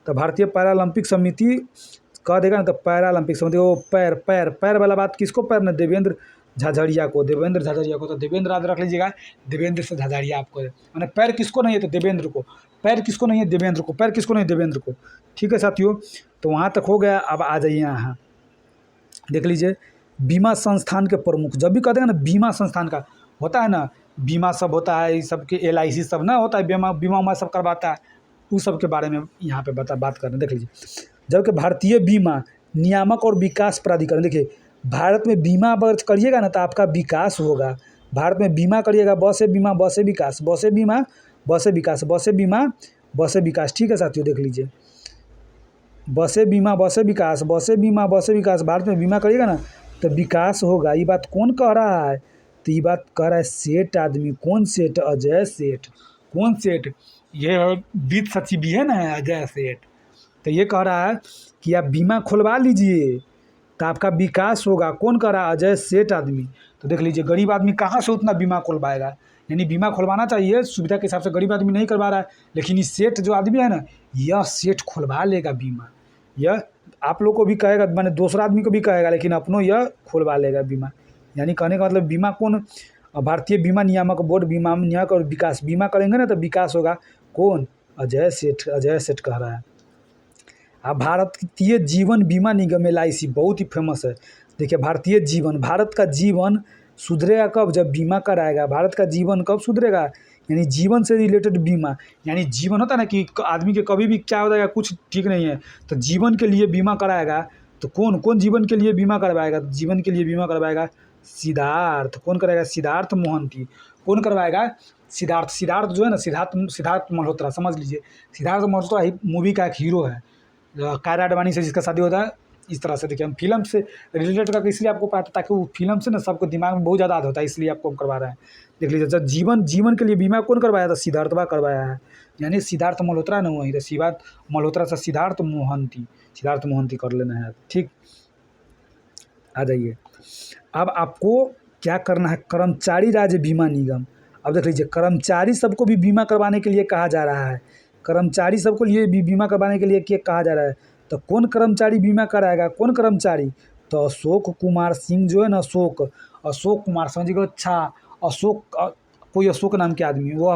S1: तो भारतीय पैरालंपिक समिति कह देगा ना, तो पैरालंपिक समिति वो पैर वाला बात किसको पैर ना, देवेंद्र झाझड़िया को, तो देवेंद्र याद रख लीजिएगा, देवेंद्र से झाझड़िया आपको, मैंने पैर किसको नहीं है, तो देवेंद्र को, पैर किसको नहीं है, देवेंद्र को। ठीक है साथियों, तो वहाँ तक हो गया। अब आ जाइए यहाँ, देख लीजिए बीमा संस्थान के प्रमुख, जब भी कहते हैं ना बीमा संस्थान का होता है ना, बीमा सब होता है, सबके LIC सब ना होता है, बीमा सब करवाता है, उस सब के बारे में यहाँ पे बात कर रहे हैं। देख लीजिए, जबकि भारतीय बीमा नियामक और विकास प्राधिकरण, देखिए भारत में बीमा अगर करिएगा ना तो आपका विकास होगा। भारत में बीमा करिएगा, ब से बीमा, ब से विकास, ब से बीमा, ब से विकास, ब से बीमा, ब से विकास। ठीक है साथियों, देख लीजिए ब से बीमा, ब से विकास, ब से बीमा, ब से विकास। भारत में बीमा करिएगा ना तो विकास होगा। ये बात कौन कह रहा है, तो ये बात कह रहा है सेठ आदमी। कौन सेठ, अजय सेठ। कौन सेठ, ये वित्त सचिव भी है ना अजय सेठ। तो ये कह रहा है कि आप बीमा खुलवा लीजिए तो आपका विकास होगा। कौन कह रहा है, अजय सेठ आदमी। तो देख लीजिए गरीब आदमी कहाँ से उतना बीमा खुलवाएगा, यानी बीमा खुलवाना चाहिए सुविधा के हिसाब से, गरीब आदमी नहीं करवा रहा है, लेकिन ये सेठ जो आदमी है ना, यह सेठ खुलवा लेगा बीमा। यह आप लोग को भी कहेगा, मैंने दूसरा आदमी को भी कहेगा, लेकिन अपनों यह खुलवा लेगा बीमा। यानी कहने का मतलब बीमा कौन, भारतीय बीमा नियामक बोर्ड, बीमा नियामक और विकास, बीमा करेंगे ना तो विकास होगा। कौन, अजय सेठ कह रहा है। अब भारतीय जीवन बीमा निगम LIC बहुत ही फेमस है। देखिए भारतीय जीवन, भारत का जीवन सुधरेगा कब, जब बीमा कराएगा। भारत का जीवन कब सुधरेगा, यानी जीवन से रिलेटेड बीमा। यानी जीवन होता है ना कि आदमी के कभी भी क्या हो जाएगा, कुछ ठीक नहीं है, तो जीवन के लिए बीमा कराएगा। तो कौन जीवन के लिए बीमा करवाएगा, जीवन के लिए बीमा करवाएगा सिद्धार्थ। कौन कराएगा, सिद्धार्थ मोहंती। कौन करवाएगा, सिद्धार्थ जो है ना, सिद्धार्थ मल्होत्रा, समझ लीजिए सिद्धार्थ मल्होत्रा ही मूवी का एक हीरो है, कायरा अडवाणी से जिसका शादी होता है। इस तरह से देखिए हम फिल्म से रिलेटेड करके इसलिए आपको पता, ताकि वो फिल्म से ना सबको दिमाग में बहुत ज़्यादा याद होता है, इसलिए आपको हम करवा रहे हैं। देख लीजिए जब जीवन के लिए बीमा कौन करवाया था, सिद्धार्थवा करवाया है। यानी सिद्धार्थ मल्होत्रा ना, वही तो सिद्धार्थ मल्होत्रा से सिद्धार्थ मोहंती कर लेना है। ठीक, आ जाइए। अब आपको क्या करना है, कर्मचारी राज्य बीमा निगम। अब देख लीजिए कर्मचारी सबको भी बीमा करवाने के लिए कहा जा रहा है, कर्मचारी सबको लिए भी बीमा करवाने के लिए कहा जा रहा है। तो कौन कर्मचारी बीमा कराएगा, कौन कर्मचारी, तो अशोक कुमार सिंह जो है ना, अशोक कुमार समझिएगा। अच्छा, कोई अशोक नाम के आदमी, वो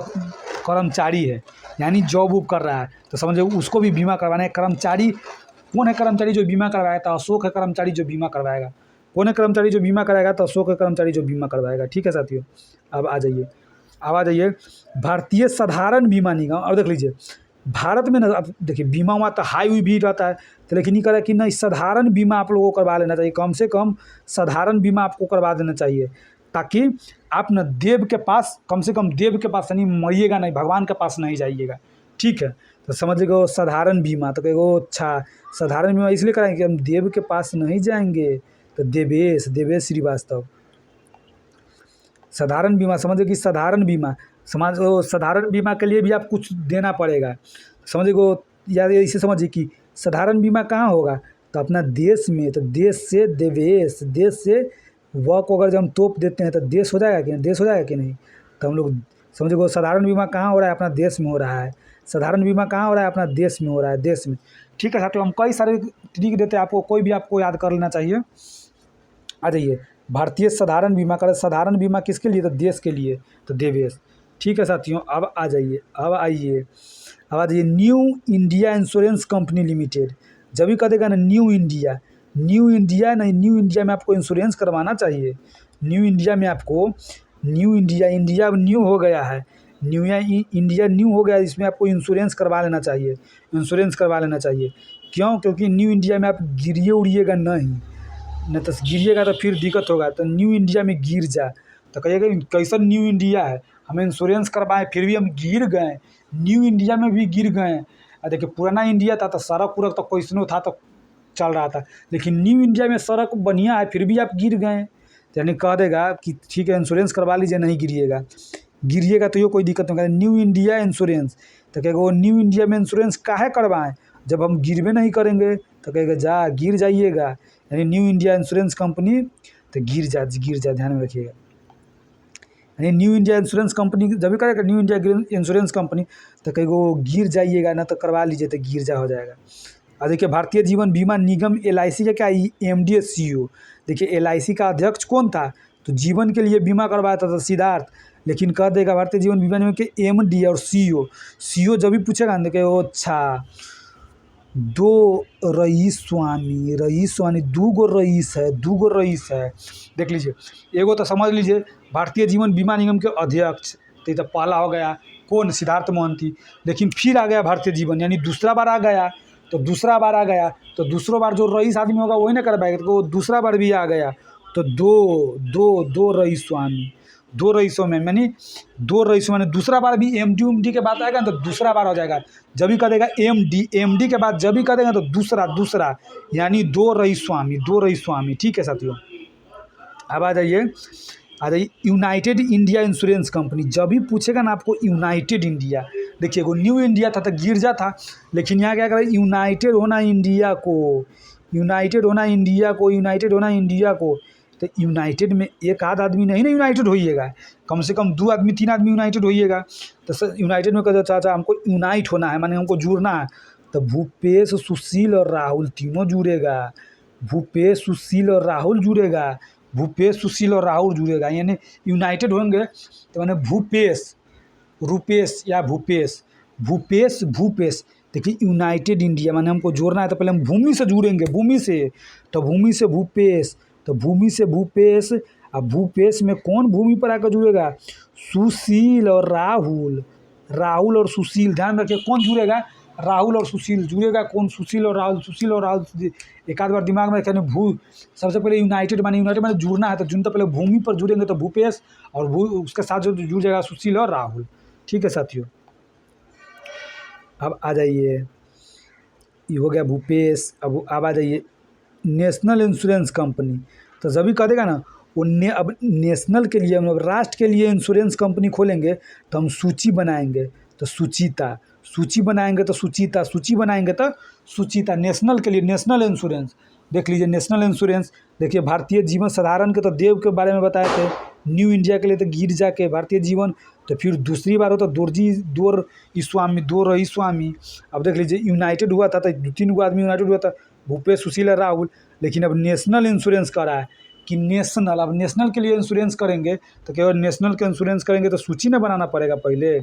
S1: कर्मचारी है, यानी जॉब कर रहा है, तो समझिए उसको भी बीमा करवाना है। कर्मचारी कौन है, कर्मचारी जो बीमा करवाएगा, तो अशोक है कर्मचारी जो बीमा करवाएगा। कौन है कर्मचारी जो बीमा कराएगा, तो अशोक है कर्मचारी जो बीमा करवाएगा। ठीक है साथियों, अब आ जाइए भारतीय साधारण बीमा निगम। अब देख लीजिए भारत में ना, अब देखिए बीमा हुआ तो हाई भी रहता है, तो लेकिन ये कह रहा है कि नहीं, साधारण बीमा आप लोगों को करवा लेना चाहिए। कम से कम साधारण बीमा आपको करवा देना चाहिए, ताकि आप न देव के पास, कम से कम देव के पास नहीं मरिएगा, नहीं भगवान के पास नहीं जाइएगा। ठीक है, तो समझ लीजिए साधारण बीमा। तो कहेगो अच्छा साधारण बीमा इसलिए कराएंगे कि हम देव के पास नहीं जाएंगे। तो देवेश श्रीवास्तव, साधारण बीमा समझो कि साधारण बीमा समाज वो साधारण बीमा के लिए भी आप कुछ देना पड़ेगा। समझे को या इसे समझिए कि साधारण बीमा कहाँ होगा, तो अपना देश में। तो देश से देवेश, देश से व को अगर जब हम तोप देते हैं तो देश हो जाएगा कि नहीं, देश हो जाएगा कि नहीं। तो हम लोग समझे को साधारण बीमा कहाँ हो रहा है, अपना देश में हो रहा है। साधारण बीमा कहाँ हो रहा है, अपना देश में हो रहा है, देश में। ठीक है साथियों, हम कई सारे ट्रिक देते हैं आपको, कोई भी आपको याद कर लेना चाहिए। आ जाइए, भारतीय साधारण बीमा कर, साधारण बीमा किसके लिए, तो देश के लिए, तो देवेश। ठीक है साथियों, अब आ जाइए, अब आइए, अब आ जाइए new India insurance company limited. जब भी कह देगा ना न्यू इंडिया, न्यू इंडिया नहीं, न्यू इंडिया में आपको इंश्योरेंस करवाना चाहिए। न्यू इंडिया में आपको, न्यू इंडिया, इंडिया अब न्यू हो गया है, इंडिया न्यू हो गया, इसमें आपको इंश्योरेंस करवा लेना चाहिए, इंश्योरेंस करवा लेना चाहिए। क्यों, क्योंकि न्यू इंडिया में आप गिरिए उड़िएगा नहीं तो गिरिएगा तो फिर दिक्कत होगा। तो न्यू इंडिया में गिर जा तो कहिएगा कैसा न्यू इंडिया है, हमें इंश्योरेंस करवाएं फिर भी हम गिर गए, न्यू इंडिया में भी गिर गए। देखिए पुराना इंडिया था तो सड़क उड़क तो कैसनो था तो चल रहा था, लेकिन न्यू इंडिया में सड़क बढ़िया है फिर भी आप गिर गए, तो यानी कह देगा कि ठीक है इंश्योरेंस करवा लीजिए, नहीं गिरिएगा, गिरिएगा तो ये कोई दिक्कत नहीं। न्यू इंडिया इंश्योरेंस, तो कहेगा वो न्यू इंडिया में इंश्योरेंस काहे करवाएं जब हम गिरबे नहीं करेंगे, तो कहेगा जा गिर जाइएगा, यानी न्यू इंडिया इंश्योरेंस कंपनी, तो गिर जा, ध्यान में रखिएगा। यानी न्यू इंडिया इंश्योरेंस कंपनी जब भी करेगा न्यू इंडिया इंश्योरेंस कंपनी, तो कहेगा वो गिर जाइएगा ना, तो करवा लीजिए तो गिर जा हो जाएगा। और देखिए भारतीय जीवन बीमा निगम LIC का क्या MD CEO, देखिए LIC का अध्यक्ष कौन था, तो जीवन के लिए बीमा करवाया था सिद्धार्थ, लेकिन कह देगा भारतीय जीवन बीमा निगम के MD और CEO जब भी पूछेगा ना देखिए वो अच्छा दो रईस स्वामी दूगो रईस है। देख लीजिए, एगो तो समझ लीजिए भारतीय जीवन बीमा निगम के अध्यक्ष, तो ये तो पहला हो गया कौन, सिद्धार्थ मोहंती। लेकिन फिर आ गया भारतीय जीवन, यानी दूसरा बार आ गया, तो दूसरा बार जो रईस आदमी होगा वही ना करवाएगा, तो वो दूसरा बार भी आ गया, तो दो रईस स्वामी, दो रईसों में यानी दो रईसों में दूसरा बार भी MD के बाद आएगा तो दूसरा बार हो जाएगा। जब भी कह देगा MD के बाद जब भी कह देगा तो दूसरा यानी दो रईस स्वामी। ठीक है साथियों, अब आ जाइए यूनाइटेड इंडिया इंश्योरेंस कंपनी। जब भी पूछेगा ना आपको यूनाइटेड इंडिया, देखिए वो न्यू इंडिया था तो गिरजा था, लेकिन यहाँ क्या करें यूनाइटेड होना इंडिया को, तो यूनाइटेड में एक आध आदमी नहीं ना यूनाइटेड होइएगा, कम से कम 2 आदमी 3 आदमी यूनाइटेड होइएगा। तो सर यूनाइटेड में कहते चाचा हमको यूनाइट होना है, माने हमको जुड़ना है, तो भूपेश, सुशील और राहुल तीनों जुड़ेगा, भूपेश सुशील और राहुल जुड़ेगा, यानी यूनाइटेड होंगे तो मैंने रूपेश या भूपेश। देखिए यूनाइटेड इंडिया माने हमको जोड़ना है तो पहले हम भूमि से जुड़ेंगे, तो भूमि से भूपेश। अब भूपेश में कौन भूमि पर आकर जुड़ेगा, सुशील और राहुल और सुशील। ध्यान रखिए कौन जुड़ेगा, राहुल और सुशील जुड़ेगा। कौन, सुशील और राहुल। एक आध बार दिमाग में रखें, सबसे पहले यूनाइटेड माने जुड़ना है, तो जुड़ने तो पहले भूमि पर जुड़ेंगे तो भूपेश, और उसके साथ जो जुड़ जाएगा सुशील और राहुल। ठीक है साथियों, अब आ जाइए, ये हो गया भूपेश। अब आ जाइए नेशनल इंश्योरेंस कंपनी, तो जब भी कह देगा ना वो अब नेशनल के लिए, हम लोग राष्ट्र के लिए इंश्योरेंस कंपनी खोलेंगे तो हम सूची बनाएंगे तो सुचिता, नेशनल के लिए नेशनल इंश्योरेंस। देख लीजिए नेशनल इंश्योरेंस, देखिए भारतीय जीवन साधारण के तो देव के बारे में बताए थे, न्यू इंडिया के लिए तो गिरजा के, भारतीय जीवन तो फिर दूसरी बार हो तो दो रईस स्वामी। अब देख लीजिए यूनाइटेड हुआ था तो 2-3 आदमी यूनाइटेड हुआ था, भूपेश, सुशील और राहुल। लेकिन अब नेशनल इंश्योरेंस करा है कि नेशनल, अब नेशनल के लिए इंश्योरेंस करेंगे तो केवल नेशनल का इंश्योरेंस करेंगे तो सूची ना बनाना पड़ेगा, पहले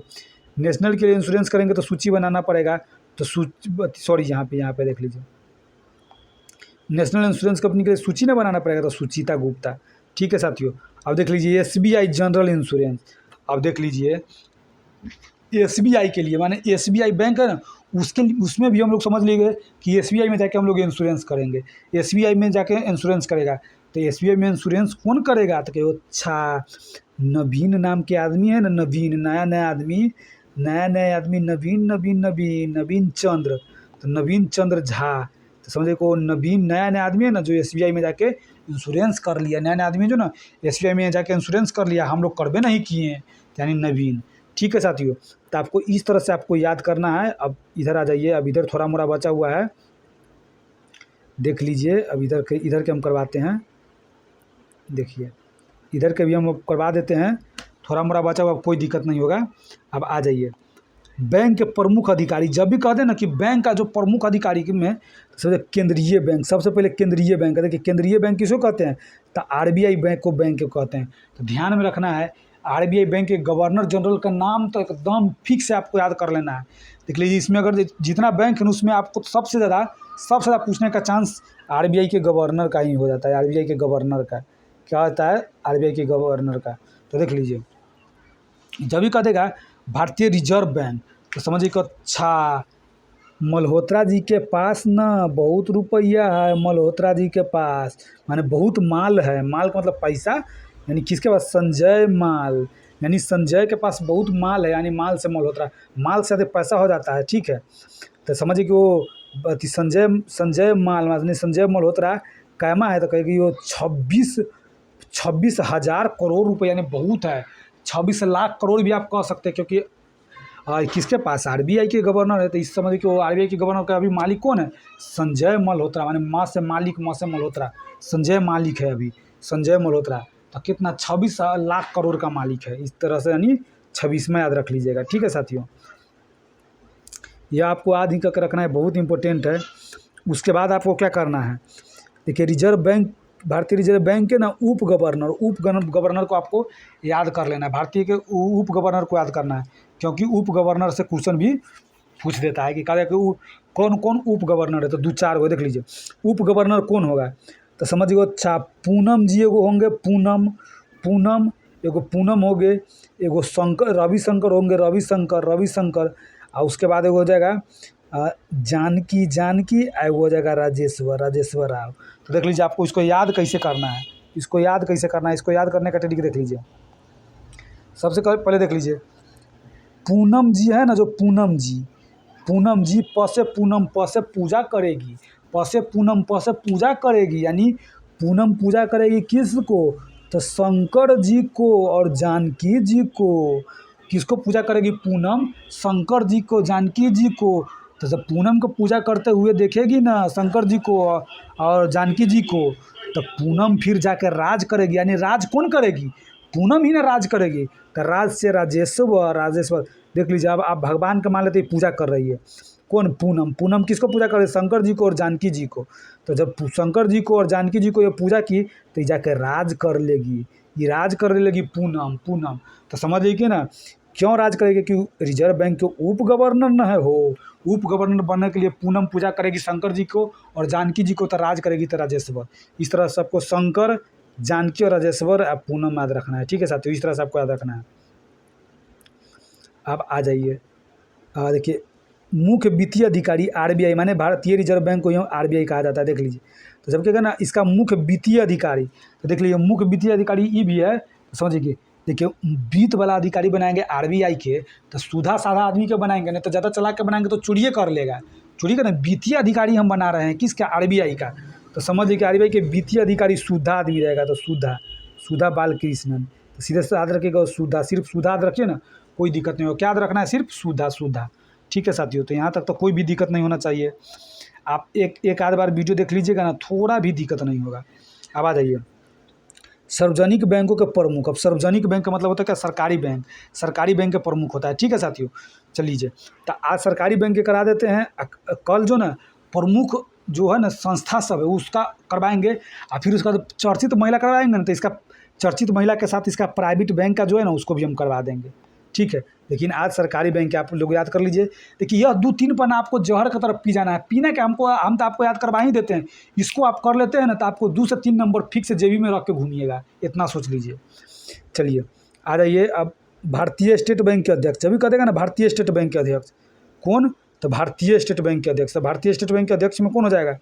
S1: नेशनल के लिए इंश्योरेंस करेंगे तो सूची बनाना पड़ेगा, तो यहाँ पे देख लीजिए नेशनल इंश्योरेंस कंपनी के लिए सूची ना बनाना पड़ेगा, तो सुचिता गुप्ता। ठीक है साथियों, अब देख लीजिए SBI जनरल इंश्योरेंस। अब देख लीजिए SBI के लिए, माने SBI बैंक है ना, उसमें भी हम लोग समझ लीजिए कि SBI में जाके हम लोग इंश्योरेंस करेंगे, SBI में जाके इंश्योरेंस करेगा। तो SBI में इंश्योरेंस कौन करेगा, तो कहो अच्छा नवीन नाम के आदमी है ना, नवीन नया आदमी नवीन चंद्र, तो नवीन चंद्र झा, तो समझे को नवीन नया आदमी है ना जो SBI में जाके इंश्योरेंस कर लिया, नया नया आदमी जो ना SBI में जाके इंश्योरेंस कर लिया, हम लोग करबे नहीं किए हैं, यानी नवीन। ठीक है साथियों, तो आपको इस तरह से आपको याद करना है। अब इधर आ जाइए, अब इधर थोड़ा मोड़ा बचा हुआ है, देख लीजिए। अब इधर के हम करवाते हैं, देखिए इधर के भी हम करवा देते हैं, थोड़ा मोड़ा बचा हुआ, कोई दिक्कत नहीं होगा। अब आ जाइए, बैंक के प्रमुख अधिकारी, जब भी कहते हैं ना कि बैंक का जो प्रमुख अधिकारी में सबसे केंद्रीय बैंक, सबसे पहले केंद्रीय बैंक है। देखिए केंद्रीय बैंक किसको कहते हैं, तो RBI बैंक को बैंक को कहते हैं। तो ध्यान में रखना है, RBI बैंक के गवर्नर जनरल का नाम तो एकदम फिक्स है, आपको याद कर लेना है। देख लीजिए, इसमें अगर जितना बैंक है उसमें आपको सबसे ज़्यादा पूछने का चांस RBI के गवर्नर का ही हो जाता है। RBI के गवर्नर का क्या होता है, RBI के गवर्नर का। तो देख लीजिए, जब भी कह देगा भारतीय रिजर्व बैंक, तो समझिए कि अच्छा मल्होत्रा जी के पास ना बहुत रुपया है, मल्होत्रा जी के पास माने बहुत माल है। माल का मतलब पैसा, यानी किसके पास, संजय माल, यानी संजय के पास बहुत माल है, यानी माल से मल्होत्रा, माल से अधिक पैसा हो जाता है। ठीक है, तो समझिए कि वो संजय माल यानी संजय मल्होत्रा कैमा है, तो कहेगी वो 26,000 करोड़ रुपये, यानी बहुत है। 26 लाख करोड़ भी आप कह सकते हैं, क्योंकि किसके पास, RBI के गवर्नर है। तो इस समझ कि वो RBI के गवर्नर का अभी मालिक कौन है, संजय मल्होत्रा, माने माँ से मालिक, माँ से मल्होत्रा, संजय मालिक है अभी, संजय मल्होत्रा। तो कितना, 26 लाख करोड़ का मालिक है। इस तरह से यानी 26 में याद रख लीजिएगा। ठीक है साथियों, यह आपको याद ही करके रखना है, बहुत इंपॉर्टेंट है। उसके बाद आपको क्या करना है, देखिए रिजर्व बैंक, भारतीय रिजर्व बैंक के ना उप गवर्नर को आपको याद कर लेना है। भारतीय के उप गवर्नर को याद करना है, क्योंकि उप गवर्नर से क्वेश्चन भी पूछ देता है कि कहा कि कौन कौन उप गवर्नर है। तो 2-4 गो देख लीजिए, उप गवर्नर कौन होगा, तो समझिए अच्छा पूनम जी एगो होंगे, पूनम एगो पूनम हो गए, एगो रविशंकर होंगे, रविशंकर। और उसके बाद एगो हो जाएगा जानकी एगो हो जाएगा राजेश्वर राव। तो देख लीजिए, आपको इसको याद कैसे करना है, इसको याद करने का तरीका देख लीजिए। सबसे पहले देख लीजिए, पूनम जी है ना, जो पूनम जी प से पूजा करेगी, प से पूजा करेगी, यानी पूनम पूजा करेगी किसको, तो शंकर जी को और जानकी जी को। किसको पूजा करेगी, पूनम शंकर जी को, जानकी जी को। तो जब पूनम को पूजा करते हुए देखेगी ना शंकर जी को और जानकी जी को, तो पूनम फिर जाकर राज करेगी, यानी राज कौन करेगी, पूनम ही ना राज करेगी। तो राज से राजेश्वर। देख लीजिए, अब आप भगवान का मान लेते पूजा कर रही है, कौन, पूनम किसको पूजा कर रही है, शंकर जी को और जानकी जी को। तो जब शंकर जी को और जानकी जी को ये पूजा की, तो ये जाकर राज कर लेगी, ये राज करने लगी पूनम। तो समझ लीजिए ना, क्यों राज करेगी, कि रिजर्व बैंक के उप गवर्नर न है हो, उप गवर्नर बनने के लिए पूनम पूजा करेगी शंकर जी को और जानकी जी को, तो राज करेगी तो राजेश्वर। इस तरह से आपको शंकर, जानकी और राजेश्वर पूनम याद रखना है। ठीक है साथियों, इस तरह से आपको याद रखना है। अब आ जाइए, देखिए मुख्य वित्तीय अधिकारी RBI, माने भारतीय रिजर्व बैंक को RBI कहा जाता है। देख लीजिए, तो जब क्या ना इसका मुख्य वित्तीय अधिकारी, तो देख लीजिए मुख्य वित्तीय अधिकारी ये भी है, तो समझिए। देखिए वित्त वाला अधिकारी बनाएंगे RBI के, तो सीधा साधा आदमी के बनाएंगे, नहीं तो ज़्यादा चला के बनाएंगे तो चोरिए कर लेगा, चोरी का ना। वित्तीय अधिकारी हम बना रहे हैं किसका, RBI का। तो समझिए कि RBI के वित्तीय अधिकारी सुधा आदमी रहेगा, तो सुधा बालकृष्णन। तो सीधे से याद रखिएगा, सिर्फ सुधा याद रखिए ना, कोई दिक्कत नहीं हो। क्या याद रखना है, सिर्फ सुधा। ठीक है साथियों, तो यहाँ तक तो कोई भी दिक्कत नहीं होना चाहिए। आप एक आध बार वीडियो देख लीजिएगा ना, थोड़ा भी दिक्कत नहीं होगा। अब आ जाइए, सार्वजनिक बैंकों के प्रमुख। अब सार्वजनिक बैंक का मतलब होता है क्या, सरकारी बैंक के प्रमुख होता है। ठीक है साथियों, चलिए, तो आज सरकारी बैंक के करा देते हैं, कल जो ना प्रमुख जो है ना संस्था सब है उसका करवाएंगे, और फिर उसका चर्चित महिला करवाएंगे ना, तो इसका चर्चित महिला के साथ इसका प्राइवेट बैंक का जो है ना उसको भी हम करवा देंगे। ठीक है, लेकिन आज सरकारी बैंक आप लोग याद कर लीजिए। देखिए यह 2-3 पन्ना आपको जहर की तरफ पी जाना है, पीने के हम तो आपको याद करवा ही देते हैं। इसको आप कर लेते हैं ना, तो आपको 2 से 3 नंबर फिक्स जेबी में रख के घूमिएगा, इतना सोच लीजिए। चलिए आ जाइए, अब भारतीय स्टेट बैंक के अध्यक्ष, जब भी कह देगा ना भारतीय स्टेट बैंक के अध्यक्ष कौन, तो भारतीय स्टेट बैंक के अध्यक्ष। तो भारतीय स्टेट बैंक के अध्यक्ष में कौन हो जाएगा,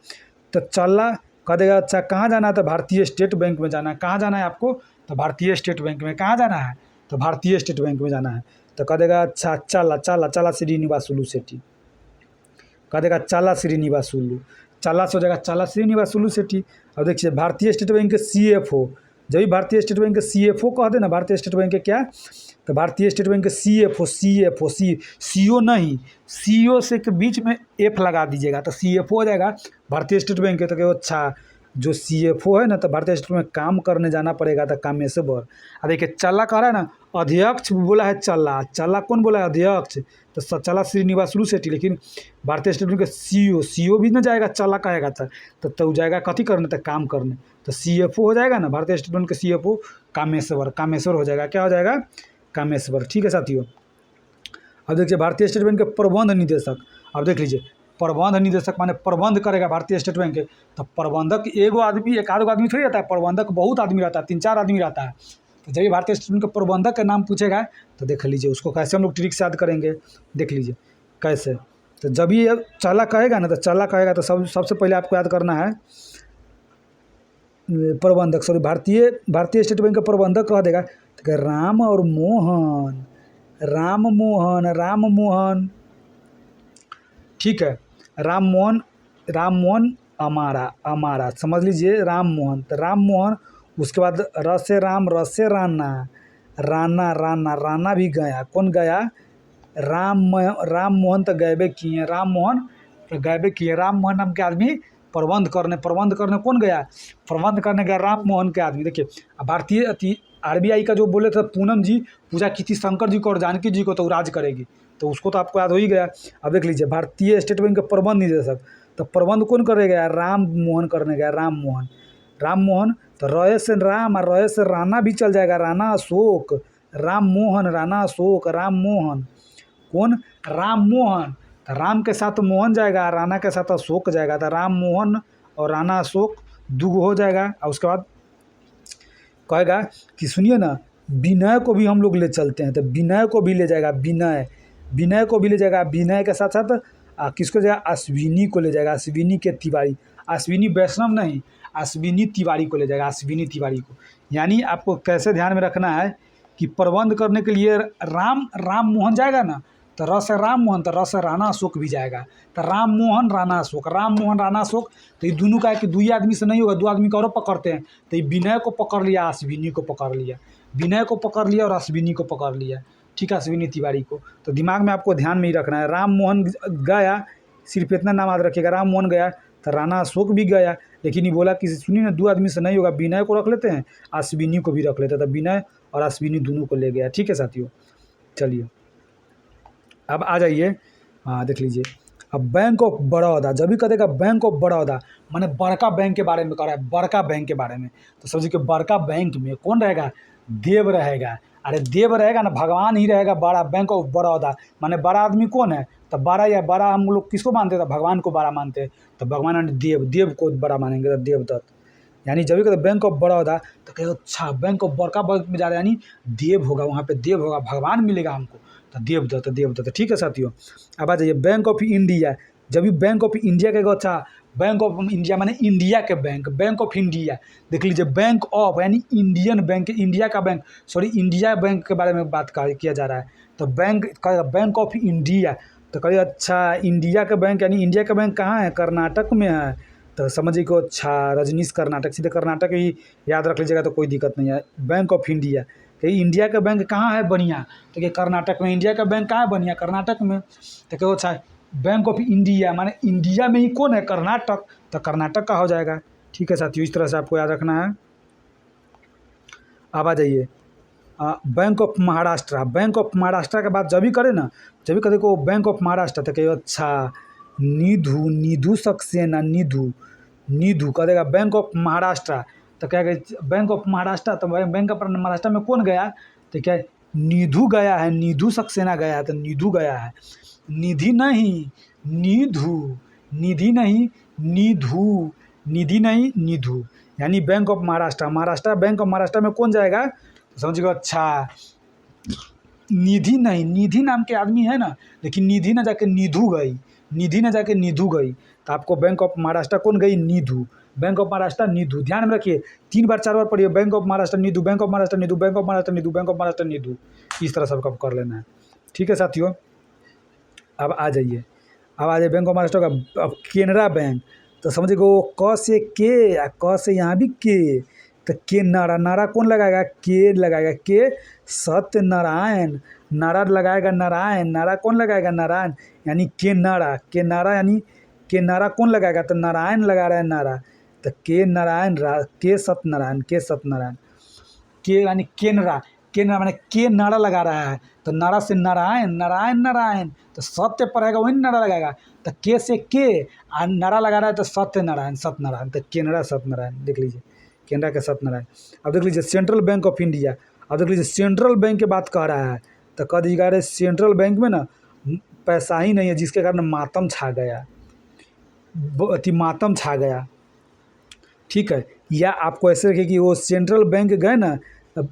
S1: तो चला कह देगा अच्छा कहाँ जाना है, तो भारतीय स्टेट बैंक में जाना है। कहाँ जाना है आपको, तो भारतीय स्टेट बैंक में। कहाँ जाना है, तो भारतीय स्टेट बैंक में जाना है। तो कह देगा अच्छा चला श्रीनिवासुलु सेठी, कह देगा चला श्रीनिवासुलु। चल्ला से हो जाएगा चल्ला श्रीनिवासुलु शेट्टी। अब देखिए भारतीय स्टेट बैंक के CFO, जब भी भारतीय स्टेट बैंक के CFO कह दे ना, भारतीय स्टेट बैंक के क्या, तो भारतीय स्टेट बैंक के CFO CO नहीं, CO से के बीच में F लगा दीजिएगा तो CFO हो जाएगा भारतीय स्टेट बैंक के। तो क्या अच्छा जो CFO है ना, तो भारतीय स्टेट में काम करने जाना पड़ेगा, तो कामेश्वर। अब देखिए चल्ला कह रहा है ना, अध्यक्ष बोला है चल्ला, चल्ला कौन बोला है, अध्यक्ष, तो चल्ला श्रीनिवासुलु शेट्टी। लेकिन भारतीय स्टेट बैंक के CO भी ना जाएगा, चल्ला कहेगा तो जाएगा कथी करने, तो काम करने, तो CFO हो जाएगा ना, भारतीय स्टेट बैंक के CFO कामेश्वर हो जाएगा, क्या हो जाएगा, कामेश्वर। ठीक है साथियों। अब देखिए भारतीय स्टेट बैंक के प्रबंध निदेशक, अब देख लीजिए प्रबंध निदेशक माने प्रबंध करेगा भारतीय स्टेट बैंक के, तो प्रबंधक एगो आदमी एक आधो आदमी थोड़ी रहता है, प्रबंधक बहुत आदमी रहता है, 3-4 आदमी रहता है। तो जब भी भारतीय स्टेट बैंक के प्रबंधक का नाम पूछेगा तो देख लीजिए उसको कैसे हम लोग ट्रिक से याद करेंगे, देख लीजिए कैसे। तो जब ये चल्ला कहेगा ना, तो चल्ला कहेगा तो सबसे पहले आपको याद करना है प्रबंधक, सॉरी भारतीय स्टेट बैंक का प्रबंधक कह देगा तो राम मोहन, ठीक है, राम मोहन अमारा समझ लीजिए, राम मोहन। उसके बाद र से राना भी गया, कौन गया, राम मोहन तो गए किए, राम मोहन नाम के आदमी प्रबंध करने कौन गया, प्रबंध करने गया राम मोहन के आदमी। देखिए भारतीय RBI का जो बोले थे पूनम जी पूजा की थी शंकर जी को और जानकी जी को, तो राज करेगी, तो उसको तो आपको याद हो ही गया। अब देख लीजिए भारतीय स्टेट बैंक के प्रबंध निदेशक, तो प्रबंध कौन करेगा, राम मोहन करने गया, राम मोहन। तो रहे से राम और रहे से राना भी चल जाएगा, राना अशोक, राम मोहन कौन, राम मोहन। तो राम के साथ मोहन जाएगा, राना के साथ अशोक जाएगा, तो राम मोहन और राना अशोक दुगो हो जाएगा। और उसके बाद कहेगा कि सुनिए ना विनय को भी हम लोग ले चलते हैं, तो विनय को भी ले जाएगा, विनय को भी ले जाएगा, विनय के साथ साथ किसको जाएगा, अश्विनी को ले जाएगा, अश्विनी के तिवारी, अश्विनी वैष्णव नहीं, अश्विनी तिवारी को ले जाएगा, अश्विनी तिवारी को। यानी आपको कैसे ध्यान में रखना है कि प्रबंध करने के लिए राम मोहन जाएगा ना, तो र से राम मोहन, तो र से राना अशोक भी जाएगा, तो राम मोहन राना अशोक। तो ये दोनों का है कि दो ही आदमी से नहीं होगा, 2 आदमी को और पकड़ते हैं, तो ये विनय को पकड़ लिया, अश्विनी को पकड़ लिया, विनय को पकड़ लिया और अश्विनी को पकड़ लिया, ठीक है, अश्विनी तिवारी को। तो दिमाग में आपको ध्यान में ही रखना है, राम मोहन गया, सिर्फ इतना नाम याद रखिएगा, राम मोहन गया तो राना अशोक भी गया, लेकिन ये बोला कि सुनिए ना 2 आदमी से नहीं होगा, विनय को रख लेते हैं, अश्विनी को भी रख लेते हैं, तो विनय और अश्विनी दोनों को ले गया। ठीक है साथियों, चलिए अब आ जाइए, देख लीजिए अब बैंक ऑफ बड़ौदा, जब भी कहेगा बैंक ऑफ बड़ौदा माने बड़का बैंक के बारे में कह रहा है, बड़का बैंक के बारे में, तो समझिए कि बड़का बैंक में कौन रहेगा, देव रहेगा। अरे देव रहेगा ना, भगवान ही रहेगा बड़ा, बैंक ऑफ बड़ौदा माने बड़ा आदमी कौन है, तो बड़ा हम लोग किसको मानते हैं, तो भगवान को बड़ा मानते हैं, तो भगवान देव को बड़ा मानेंगे, तो देवदत्त। यानी जब भी कहते बैंक ऑफ बड़ौदा तो कहे अच्छा बैंक ऑफ बड़का बैंक में जा रहे हैं, यानी देव होगा, वहाँ पे देव होगा, भगवान मिलेगा हमको, तो देवदत्त। ठीक है साथियों, अब आ जाइए बैंक ऑफ इंडिया, जब भी बैंक ऑफ इंडिया कहेगा अच्छा बैंक ऑफ इंडिया माने इंडिया के बैंक ऑफ इंडिया। देख लीजिए बैंक ऑफ यानी इंडियन बैंक, इंडिया का बैंक, सॉरी इंडिया बैंक के बारे में बात किया जा रहा है, तो बैंक ऑफ इंडिया, तो कहिए अच्छा इंडिया का बैंक, यानी इंडिया का बैंक कहाँ है, कर्नाटक में है, तो समझिए को अच्छा रजनीश कर्नाटक, सीधे कर्नाटक ही याद रख लीजिएगा तो कोई दिक्कत नहीं है। बैंक ऑफ इंडिया, कि इंडिया का बैंक कहाँ है बढ़िया, तो कि कर्नाटक में, इंडिया का बैंक कहाँ है बढ़िया, कर्नाटक में, तो क्या अच्छा बैंक ऑफ इंडिया माने इंडिया में ही कौन है, कर्नाटक, तो कर्नाटक का हो जाएगा। ठीक है साथियों, इस तरह से आपको याद रखना है। अब आ जाइए bank of Maharashtra, bank of Maharashtra के बाद जब भी करे ना, जब भी करे को बैंक ऑफ महाराष्ट्र, तो कहिए अच्छा निधु सक्सेना, निधु कह देगा बैंक ऑफ महाराष्ट्र, तो क्या बैंक ऑफ महाराष्ट्र, तो बैंक ऑफ महाराष्ट्र में कौन गया, तो क्या निधु गया है, निधु सक्सेना गया है, तो निधु गया है, निधि नहीं निधु, यानी bank of Maharashtra, bank of Maharashtra में कौन जाएगा, तो समझिएगा अच्छा निधि नाम के आदमी है ना, लेकिन निधि ना जाके निधु गई, तो आपको बैंक ऑफ महाराष्ट्र कौन गई, निधु, बैंक ऑफ महाराष्ट्र निधु। ध्यान में रखिए 3 बार 4 बार पढ़िए, बैंक ऑफ महाराष्ट्र निधु, बैंक ऑफ महाराष्ट्र निधु, बैंक ऑफ महाराष्ट्र निधु, बैंक ऑफ महाराष्ट्र निधु, इस तरह सबका कर लेना है। ठीक है साथियों, अब आ जाइए बैंक ऑफ महाराष्ट्र का। अब केनरा बैंक, तो समझ गो क से के, या क से यहाँ भी के, तो के नारा, नारा कौन लगाएगा, के लगाएगा, के सत्यनारायण, नारा लगाएगा नारायण, नारा कौन लगाएगा, नारायण, यानी के नारा, के नारा यानी के नारा कौन लगाएगा, तो नारायण लगा रहा है नारा, तो के नारायण, के सत्यनारायण, के सत्यनारायण, के यानी केनरा, केनरा माने के नारा लगा रहा है, तो नारा से नारायण, नारायण नारायण, तो सत्य पढ़ेगा वही नारा लगाएगा, तो के से के नारा लगा रहा है तो सत्यनारायण, सत्यनारायण, तो केनरा सत्यनारायण, देख लीजिए केनरा के सत्यनारायण। अब देख लीजिए सेंट्रल बैंक ऑफ इंडिया, अब देख लीजिए सेंट्रल बैंक की बात कह रहा है, तो कह दीजिएगा अरे सेंट्रल बैंक में ना पैसा ही नहीं है, जिसके कारण मातम छा गया, अति मातम छा गया, ठीक है। या आपको ऐसे रखिए कि वो सेंट्रल बैंक गए ना,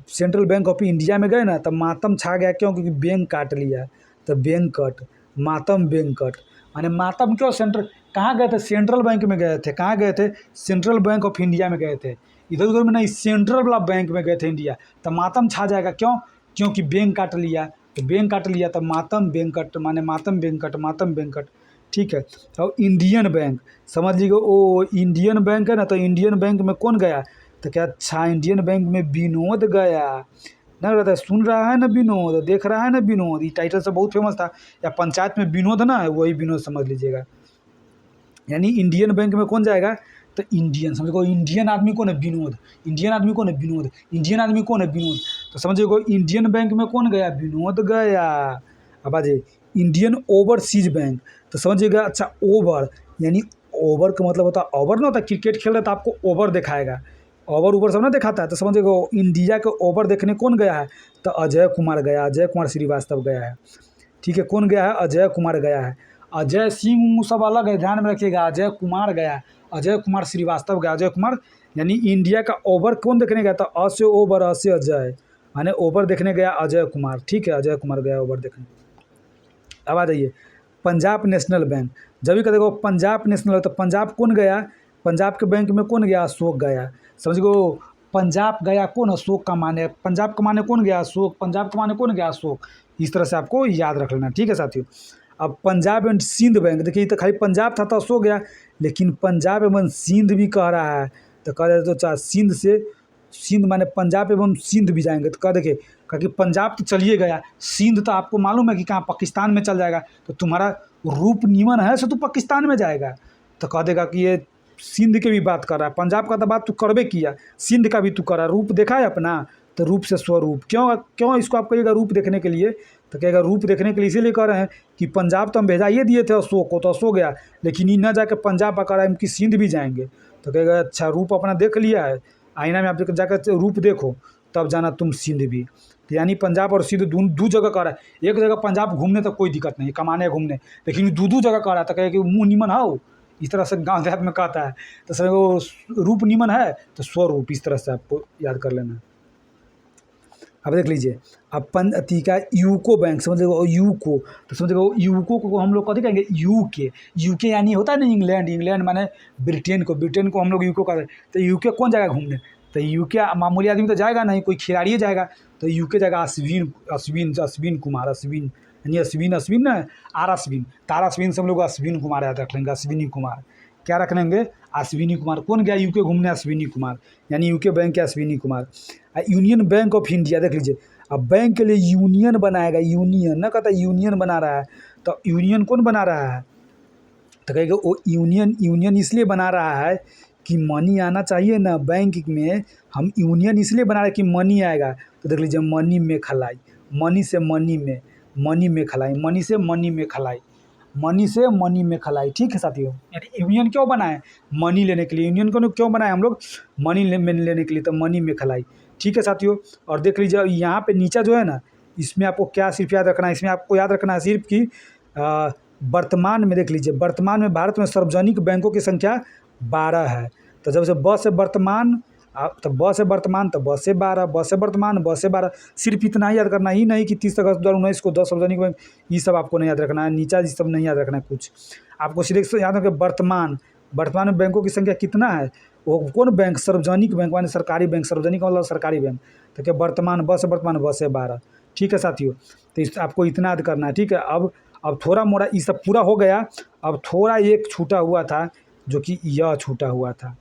S1: सेंट्रल बैंक ऑफ इंडिया में गए ना, तो मातम छा गया, क्यों, क्योंकि बैंक काट लिया, तो बैंक कट, मातम बैंक कट, माने मातम क्यों, सेंट्रल कहाँ गए थे, सेंट्रल बैंक में गए थे, कहाँ गए थे, सेंट्रल बैंक ऑफ इंडिया में गए थे, इधर उधर में नहीं, सेंट्रल वाला बैंक में गए थे इंडिया, तो मातम छा जाएगा, क्यों, क्योंकि बैंक काट लिया, तो बैंक काट लिया तो मातम बैंक कट, माने मातम बैंक कट, मातम बैंक कट, ठीक है। और इंडियन बैंक समझ लीजिए, ओ इंडियन बैंक है ना, तो इंडियन बैंक में कौन गया, तो क्या, अच्छा इंडियन बैंक में विनोद गया ना, रहता है, सुन रहा है ना विनोद, देख रहा है ना विनोद, ये टाइटल से बहुत फेमस था, या पंचायत में विनोद ना है, वही विनोद समझ लीजिएगा, यानी इंडियन बैंक में कौन जाएगा, तो इंडियन, समझो इंडियन आदमी कौन है, विनोद, इंडियन आदमी कौन है, विनोद, इंडियन आदमी कौन है, विनोद, तो समझिए इंडियन बैंक में कौन गया, विनोद गया। अब आ जाइए इंडियन ओवरसीज बैंक, तो समझिएगा, अच्छा ओवर यानी ओवर का मतलब होता है, ओवर ना होता है, क्रिकेट खेल रहा है तो आपको ओवर दिखाएगा, ओवर ऊपर सब ना दिखाता है, तो समझिएगा इंडिया के ओवर देखने कौन गया है, तो अजय कुमार गया, अजय कुमार श्रीवास्तव गया है, ठीक है, कौन गया है, अजय कुमार गया है, अजय सिंह सब अलग है, ध्यान में रखिएगा, अजय कुमार गया, अजय कुमार श्रीवास्तव गया, अजय कुमार यानी इंडिया का ओवर कौन देखने गया था, अ से ओवर, अ से अजय, माने ओवर देखने गया अजय कुमार, ठीक है, अजय कुमार गया ओवर देखने। अब आ जाइए पंजाब नेशनल बैंक, जब भी देखो पंजाब नेशनल, तो पंजाब कौन गया, पंजाब के बैंक में कौन गया, अशोक गया, समझ गो पंजाब गया कौन, अशोक का माने, पंजाब का माने कौन गया, अशोक, पंजाब का माने कौन गया, अशोक, इस तरह से आपको याद रख लेना, ठीक है साथियों। अब पंजाब एंड सिंध बैंक, देखिए तो खाली पंजाब था तो अशोक गया, लेकिन पंजाब एवं सिंध भी कह रहा है, तो कह रहे तो चाहे सिंध से, सिंध माने पंजाब एवं सिंध भी जाएंगे, तो कह देखिए क्योंकि पंजाब तो चलिए गया, सिंध तो आपको मालूम है कि कहाँ पाकिस्तान में चल जाएगा, तो तुम्हारा रूप नीमन है सो तो पाकिस्तान में जाएगा, तो कह देगा कि ये सिंध की भी बात कर रहा है, पंजाब का तो बात तू करबे किया, सिंध का भी तू कर रहा, रूप देखा है अपना, तो रूप से स्वरूप, क्यों क्यों इसको आप कहिएगा रूप देखने के लिए, तो कहेगा रूप देखने के लिए इसीलिए कह रहे हैं कि पंजाब तो हम भेजाइए दिए थे अशोक को, तो अशोक गया, लेकिन ये ना जाकर पंजाब पकड़ा है कि सिंध भी जाएंगे, तो कहेगा अच्छा रूप अपना देख लिया है, आईना में आप जाकर रूप देखो तब जाना तुम सिंध भी, तो यानी पंजाब और सिंध दो जगह कर रहा है, एक जगह पंजाब घूमने तो कोई दिक्कत नहीं, कमाने घूमने, लेकिन दो जगह कर रहा है, तो कहे कि मुँह निमन हो, इस तरह से गाँव देहात में कहता है, तो सर वो रूप निमन है तो स्वरूप, इस तरह से आपको याद कर लेना। अब देख लीजिए अपन अति का यूको बैंक, समझिएगा यूको, तो समझिएगा यूको को हम लोग कथी कहेंगे, यूके, यूके यानी होता है ना इंग्लैंड, इंग्लैंड माने ब्रिटेन को, ब्रिटेन को हम लोग यूको कहते हैं, तो यूके कौन जाएगा घूमने, तो यूके मामूली आदमी तो जाएगा नहीं, कोई खिलाड़ी जाएगा, तो यूके जाएगा अश्विन, अश्विन अश्विन कुमार, अश्विन यानी अश्विन, अश्विन ना आर अश्विन, तार अश्विन से हम लोग अश्विन कुमार याद रख लेंगे, अश्विनी कुमार, क्या रख लेंगे, अश्विनी कुमार, कौन गया यूके घूमने, अश्विनी कुमार, यानी यूके बैंक के Ashwini Kumar. Union bank of India देख लीजिए, अब बैंक के लिए यूनियन बनाएगा, यूनियन ना कहता यूनियन बना रहा है, तो यूनियन कौन बना रहा है, तो कहेगा वो यूनियन, यूनियन इसलिए बना रहा है कि मनी आना चाहिए ना बैंक में, हम यूनियन इसलिए बना रहे हैं कि मनी आएगा, तो देख लीजिए मनी में खलाई, मनी से मनी में, मनी में खलाई, मनी से मनी में खलाई, मनी से मनी में खलाई, ठीक है साथियों। यानी यूनियन क्यों बनाए, मनी लेने के लिए, यूनियन को क्यों बनाए हम लोग, मनी लेने के लिए, तो मनी में खलाई, ठीक है साथियों। और देख लीजिए यहाँ पे नीचे जो है ना, इसमें आपको क्या सिर्फ याद रखना है, इसमें आपको याद रखना है सिर्फ कि वर्तमान में देख लीजिए, वर्तमान में भारत में सार्वजनिक बैंकों की संख्या 12 है, तो जब से ब से वर्तमान, तो ब से वर्तमान, तो ब से 12, ब से वर्तमान, ब से 12, सिर्फ इतना ही याद करना ही नहीं कि 30 अगस्त 2019 को 10 सार्वजनिक बैंक, ये सब आपको नहीं याद रखना है, नीचा ये सब नहीं याद रखना है, कुछ आपको सिर्फ याद रखें वर्तमान, वर्तमान में बैंकों की संख्या कितना है, वो कौन बैंक, सार्वजनिक बैंक माने सरकारी बैंक, सार्वजनिक मतलब सरकारी बैंक, तो क्या वर्तमान, ब से वर्तमान, ब से 12, ठीक है साथियों। तो इस आपको इतना याद करना है, ठीक है। अब थोड़ा मोड़ा ये सब पूरा हो गया, अब थोड़ा एक छूटा हुआ था जो कि यह छूटा हुआ था।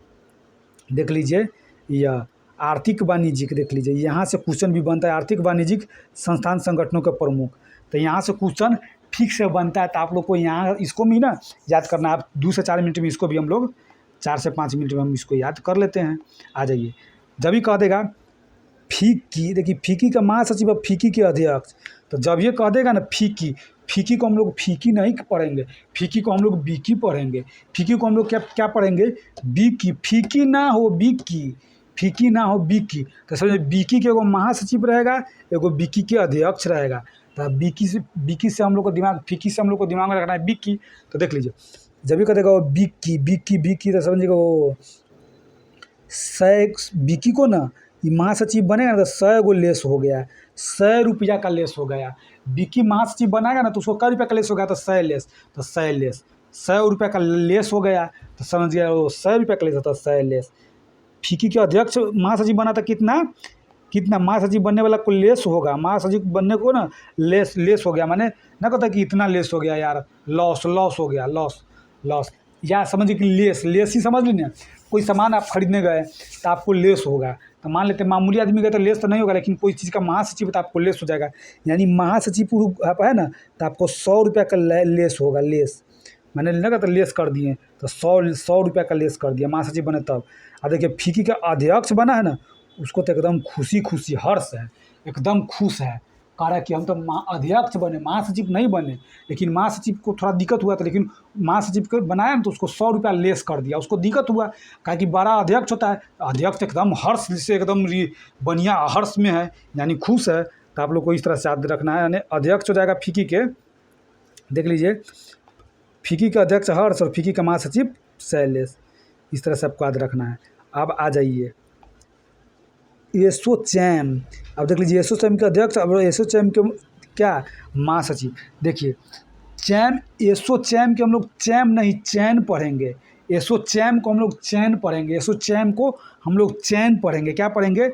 S1: देख लीजिए, यह आर्थिक वाणिज्यिक, देख लीजिए यहाँ से क्वेश्चन भी बनता है, आर्थिक वाणिज्यिक संस्थान संगठनों के प्रमुख। तो यहाँ से क्वेश्चन ठीक से बनता है। तो आप लोग को यहाँ इसको भी ना याद करना है। आप 2 से 4 मिनट में इसको भी हम लोग 4 से 5 मिनट में हम इसको याद कर लेते हैं। आ जाइए, जब भी कह देगा फीकी, देखिए फीकी का महासचिव और फीकी के अध्यक्ष। तो जब ये कह देगा ना फीकी, फीकी को हम लोग फीकी नहीं पढ़ेंगे, फीकी को हम लोग बीकी पढ़ेंगे। फीकी को हम लोग क्या क्या पढ़ेंगे? बीकी। फीकी ना हो बीकी, फीकी ना हो बीकी। तो समझिए बीकी के एगो महासचिव रहेगा, एगो बीकी के अध्यक्ष रहेगा। तो बीकी से हम लोग को दिमाग, फीकी से हम लोग को दिमाग में रखना है बीकी। तो देख लीजिए, जब भी कह देगा वो बीकी बीकी बीकी, तो समझिएगा वो 100 बीकी को ना ये महासचिव बनेगा ना तो 100 गो लेस हो गया, 100 रुपया का लेस हो गया। बीकी महासचिव बनाएगा ना तो उसको कै रुपया का लेस हो गया? तो 100 लेस। तो 100 लेस, 100 रुपया का लेस हो गया। तो समझ गया वो 100 रुपया का लेस होता है, 100 लेस। फीकी के अध्यक्ष महासचिव बना था कितना, कितना महासचिव बनने वाला को लेस होगा, महासचिव बनने को ना लेस हो गया, माने ना कहता कि इतना लेस हो गया यार, लॉस हो गया, लॉस। या समझिए कि लेस ही समझ लीजिए। कोई सामान आप खरीदने गए तो आपको लेस होगा। तो मान लेते हैं मामूली आदमी गए तो लेस तो नहीं होगा, लेकिन कोई चीज़ का महासचिव तो आपको लेस हो जाएगा। यानी महासचिव आप है ना तो आपको 100 रुपया का लेस होगा, लेस मैंने लगा तो लेस कर दिए। तो 100 रुपया का लेस कर दिया, महासचिव बने तब। अब देखिए फीकी का अध्यक्ष बना है ना, उसको तो एकदम खुशी हर्ष है, एकदम खुश है, कह रहा है कि हम तो अध्यक्ष बने, महासचिव नहीं बने। लेकिन महासचिव को थोड़ा दिक्कत हुआ था, लेकिन महासचिव को बनाया ना तो उसको 100 रुपया लेस कर दिया। उसको दिक्कत हुआ, कहा कि बड़ा अध्यक्ष होता है, अध्यक्ष एकदम हर्ष से एकदम बढ़िया हर्ष में है, यानी खुश है। तो आप लोग को इस तरह से याद रखना है, यानी अध्यक्ष हो जाएगा फीकी के। देख लीजिए, फीकी का अध्यक्ष हर्ष और फीकी का महासचिव शैलेश, इस तरह से आपको याद रखना है। अब आ जाइए एसोचैम। अब देख लीजिए एसोचैम के अध्यक्ष, अब एसोचैम के क्या महासचिव। देखिए चैम, एसोचैम के हम लोग चैम नहीं चैन पढ़ेंगे, एसोचैम को हम लोग चैन पढ़ेंगे, एसोचैम को हम लोग चैन पढ़ेंगे। क्या पढ़ेंगे?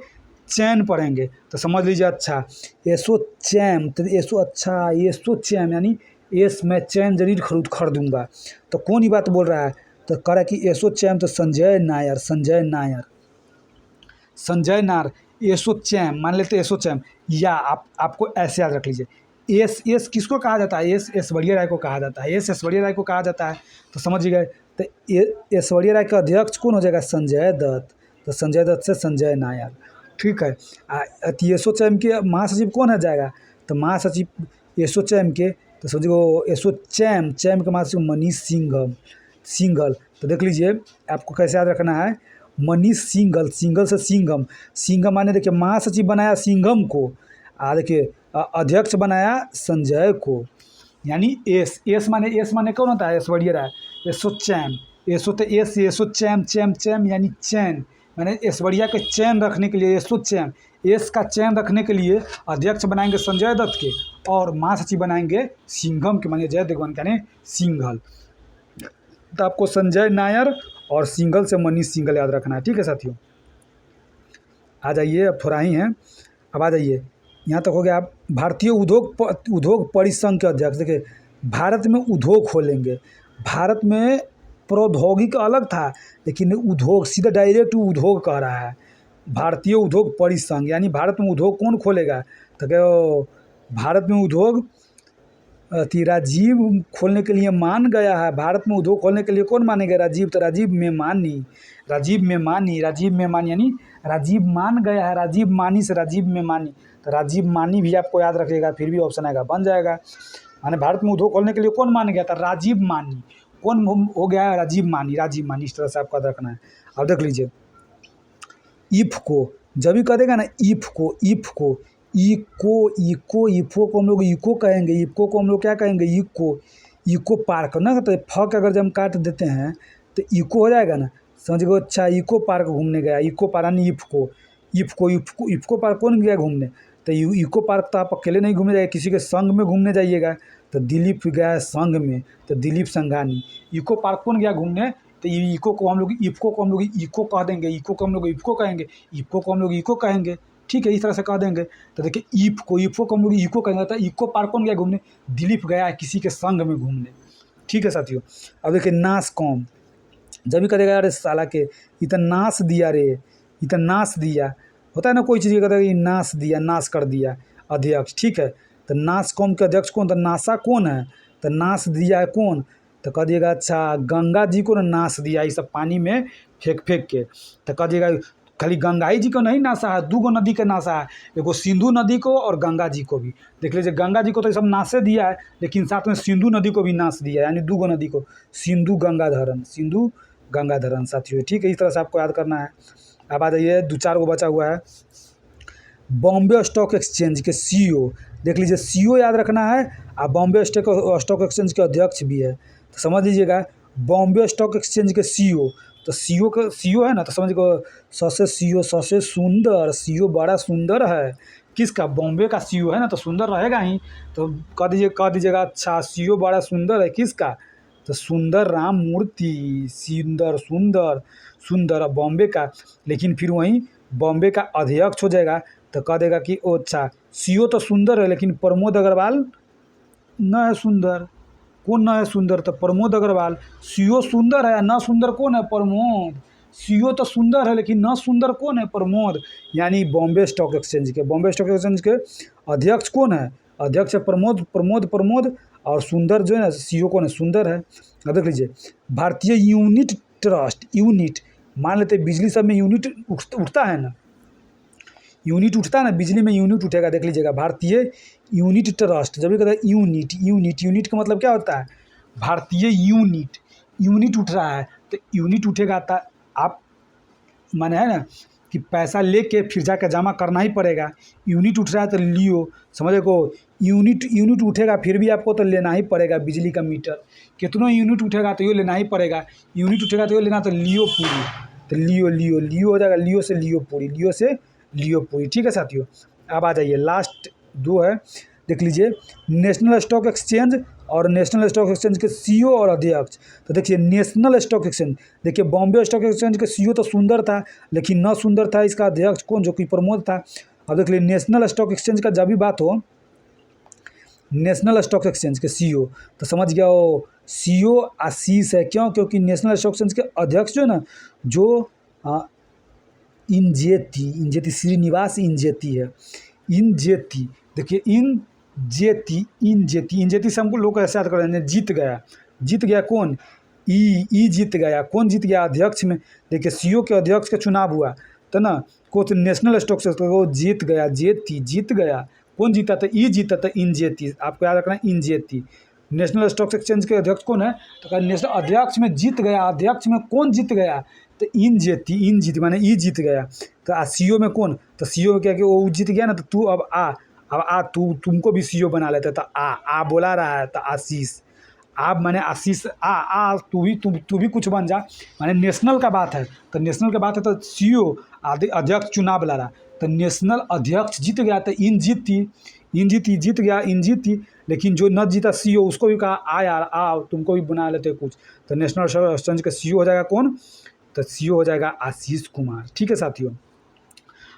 S1: चैन पढ़ेंगे। तो समझ लीजिए, अच्छा एसोचैम, तो एसोचैम यानी एस मैं चैन जरूर खरीदूंगा। तो कौन ही बात बोल रहा है? तो कह रहा है कि एसोचैम तो संजय नायर, संजय नायर एसोचैम मान लेते हैं, एसोचैम। या आपको ऐसे याद रख लीजिए, एस किसको कहा जाता है? एस ऐश्वर्या राय को कहा जाता है, एस ऐश्वर्या राय को कहा जाता है। तो समझ गए। तो ऐश्वर्या राय का अध्यक्ष कौन हो जाएगा? संजय दत्त। तो संजय दत्त से संजय नायर, ठीक है। एसोचैम के महासचिव कौन हो जाएगा? तो महासचिव एसोचैम के, तो समझिए एसोचैम के महासचिव मनीष सिंघल। तो देख लीजिए आपको कैसे याद रखना है, मनीष सिंघल से सिंघम माने देखिए महासचिव बनाया सिंघम को, देखिए अध्यक्ष बनाया संजय को। यानी एस माने कौन होता है? ऐश्वर्या राय। एसोचैम, चैम यानी चैन, मैंने ऐश्वर्या के चैन रखने के लिए एसोचैम, एस का चैन रखने के लिए अध्यक्ष बनाएंगे संजय दत्त के और महासचिव बनाएंगे सिंघम के, मानिए जय देवगन यानी सिंघल। तो आपको संजय नायर और सिंघल से मनीष सिंघल याद रखना है, ठीक है साथियों। आ जाइए, अब थोड़ा ही है, अब आ जाइए यहाँ तक हो गया। आप भारतीय उद्योग परिसंघ के अध्यक्ष। देखिए भारत में उद्योग खोलेंगे, भारत में प्रौद्योगिक अलग था, लेकिन उद्योग सीधा डायरेक्ट उद्योग कह रहा है। भारतीय उद्योग परिसंघ यानी भारत में उद्योग कौन खोलेगा? तो क्या भारत में उद्योग राजीव खोलने के लिए मान गया है। भारत में उद्योग खोलने के लिए कौन मानेगा? राजीव। तो राजीव मेमानी यानी राजीव मान गया है, राजीव मानी से राजीव मेमानी। तो राजीव मानी भी आपको याद रखिएगा, फिर भी ऑप्शन आएगा, बन जाएगा। माने भारत में उद्योग खोलने के लिए कौन मान गया था? राजीव मानी। कौन हो गया है? राजीव मानी। इस तरह से आपको याद रखना है। अब देख लीजिए इफ़को, जब भी कह देगा ना इफ़को को हम लोग इको कहेंगे, इफ़को को हम लोग क्या कहेंगे? इको पार्क ना। तो फ के अगर जब हम काट देते हैं तो इको हो जाएगा ना, समझ गए। अच्छा इको पार्क घूमने गया, इको पार्क यानी इफ़को पार्क कौन गया घूमने? तो इको पार्क तो आप अकेले नहीं घूमने जाइए, किसी के संग में घूमने जाइएगा। तो दिलीप गया संग में, तो दिलीप संघानी। इको पार्क कौन गया घूमने? तो इको को हम लोग इफ़को को हम लोग इको कह देंगे, इको को हम लोग इफ़को कहेंगे, इफ़को को हम लोग इको कहेंगे, ठीक है, इस तरह से कह देंगे। तो देखिए इफ़को को हम लोग इको कहेंगे। तो इको पार्क कौन गया घूमने? दिलीप गया है किसी के संग में घूमने, ठीक है साथियों। अब देखिए नासकॉम जब भी कहेगा अरे साला के इतना नाश दिया रे, इतना नाश दिया, होता है ना कोई चीज़ कहता है कि नाश दिया, नाश कर दिया अध्यक्ष, ठीक है। तो नाश कौम के अध्यक्ष कौन, तो नासा कौन है, तो नाश दिया है कौन, तो कह दिएगा अच्छा गंगा जी को ना नाश दिया, ये सब पानी में फेंक फेंक के। तो कह दिएगा खाली गंगा ही जी को नहीं नाशा है, 2 नदी के नाशा है, एगो सिंधु नदी को और गंगा जी को भी। देख लीजिए गंगा जी को तो ये सब नाशे दिया है, लेकिन साथ में सिंधु नदी को भी नाश दिया है, यानी 2 नदी को, सिंधु गंगाधरन, सिंधु गंगाधरन साथियों, ठीक है। इस तरह से आपको याद करना है। अब आ जाइए 2-4 गो बचा हुआ है। बॉम्बे स्टॉक एक्सचेंज के सीईओ, देख लीजिए सीईओ याद रखना है, और बॉम्बे स्टॉक एक्सचेंज के अध्यक्ष भी है, तो समझ लीजिएगा बॉम्बे स्टॉक एक्सचेंज के सीईओ। तो सीईओ है ना, तो समझ को सबसे सीईओ सबसे सुंदर, सीईओ बड़ा सुंदर है, किसका, बॉम्बे का सीईओ है ना, तो सुंदर रहेगा ही। तो कह दीजिएगा अच्छा सीईओ बड़ा सुंदर है, किसका, तो सुंदर राम मूर्ति, सुंदर सुंदर सुंदर बॉम्बे का। लेकिन फिर वहीं बॉम्बे का अध्यक्ष हो जाएगा, तो कह देगा कि ओ अच्छा सीईओ तो सुंदर है, लेकिन प्रमोद अग्रवाल न है सुंदर, कौन न है सुंदर, तो प्रमोद अग्रवाल। सीईओ सुंदर है, न सुंदर कौन है, प्रमोद। सीईओ तो सुंदर है, लेकिन न सुंदर कौन है, प्रमोद। यानी बॉम्बे स्टॉक एक्सचेंज के अध्यक्ष कौन है, अध्यक्ष है प्रमोद, प्रमोद। और सुंदर जो है ना सीईओ कौन है, सुंदर है। अब देख लीजिए भारतीय यूनिट ट्रस्ट, यूनिट मान लेते बिजली सब में यूनिट उठता है ना, यूनिट उठता है ना, बिजली में यूनिट उठेगा। देख लीजिएगा भारतीय यूनिट ट्रस्ट, जब भी कहते हैं यूनिट का मतलब क्या होता है, भारतीय यूनिट उठ रहा है, तो यूनिट उठेगा तो आप माने है ना कि पैसा लेके फिर जाकर जमा करना ही पड़ेगा। यूनिट उठ रहा है तो लियो, समझे को, यूनिट उठेगा फिर भी आपको तो लेना ही पड़ेगा। बिजली का मीटर कितना यूनिट उठेगा तो ये लेना ही पड़ेगा, यूनिट उठेगा तो ये लेना, तो लियो पूरी, तो लियो हो जाएगा, लियो से लियो पूरी, ठीक है साथियों। अब आ जाइए लास्ट 2 है, देख लीजिए नेशनल स्टॉक एक्सचेंज और नेशनल स्टॉक एक्सचेंज के सीईओ और अध्यक्ष। तो देखिए नेशनल स्टॉक एक्सचेंज, देखिए बॉम्बे स्टॉक एक्सचेंज के सीईओ तो सुंदर था, लेकिन न सुंदर था इसका अध्यक्ष कौन, जो कि प्रमोद था। अब देख लीजिए नेशनल स्टॉक एक्सचेंज का जब भी बात हो, नेशनल स्टॉक एक्सचेंज के सीईओ, तो समझ गया वो सीईओ आशीष है, क्यों, क्योंकि नेशनल स्टॉक एक्सचेंज के अध्यक्ष जो है ना, जो इंजेती श्रीनिवास इंजेती है, इंजेती। देखिए इंजेती से हमको लोग ऐसे याद कर रहे हैं, जीत गया कौन, ई जीत गया, कौन जीत गया, अध्यक्ष में। देखिए सीईओ के अध्यक्ष का चुनाव हुआ तो ना, को नेशनल स्टॉक से वो जीत गया, कौन जीता, तो ई जीता, तो इंजेती, आपको याद रखना है इंजेती। नेशनल स्टॉक एक्सचेंज के अध्यक्ष कौन है, तो नेशनल अध्यक्ष में जीत गया, अध्यक्ष में कौन जीत गया, तो इन जीत माने ई जीत गया। तो सीईओ में कौन, तो सीईओ में क्या कि वो जीत गया ना, तो तू अब आ तुमको भी सीईओ बना लेते, तो आ बोला रहा है, तो आशीष, आप माने आशीष तू भी कुछ बन जा, माने नेशनल का बात है, तो नेशनल का बात है, तो सीईओ अध्यक्ष चुनाव लड़ा, तो नेशनल अध्यक्ष जीत गया, तो जीत गया, लेकिन जो न जीता सीईओ उसको भी कहा आ यार आ तुमको भी बना लेते कुछ, तो नेशनल एक्सचेंज का सीईओ हो जाएगा कौन, तो सीईओ हो जाएगा आशीष कुमार, ठीक है साथियों।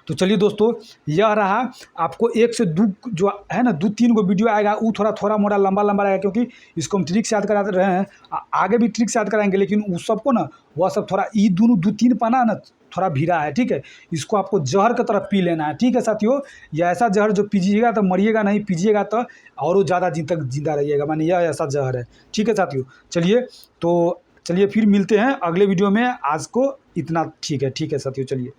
S1: तो चलिए दोस्तों, यह रहा आपको 1 से 2 जो है ना 2-3 गो वीडियो आएगा, वो थोड़ा मोड़ा लंबा रहेगा, क्योंकि इसको हम ट्रिक से याद करा रहे हैं, आगे भी ट्रिक से याद कराएंगे, लेकिन उस सबको ना वह सब थोड़ा ये दोनों 2-3 पाना ना थोड़ा भीड़ा है, ठीक है। इसको आपको जहर की तरफ पी लेना है, ठीक है साथियों। यह ऐसा जहर जो पीजिएगा तो मरिएगा नहीं, पीजिएगा तो और ज़्यादा दिन तक जिंदा रहिएगा, माने यह ऐसा जहर है, ठीक है साथियों। चलिए फिर मिलते हैं अगले वीडियो में, आज को इतना ठीक है साथियों, चलिए।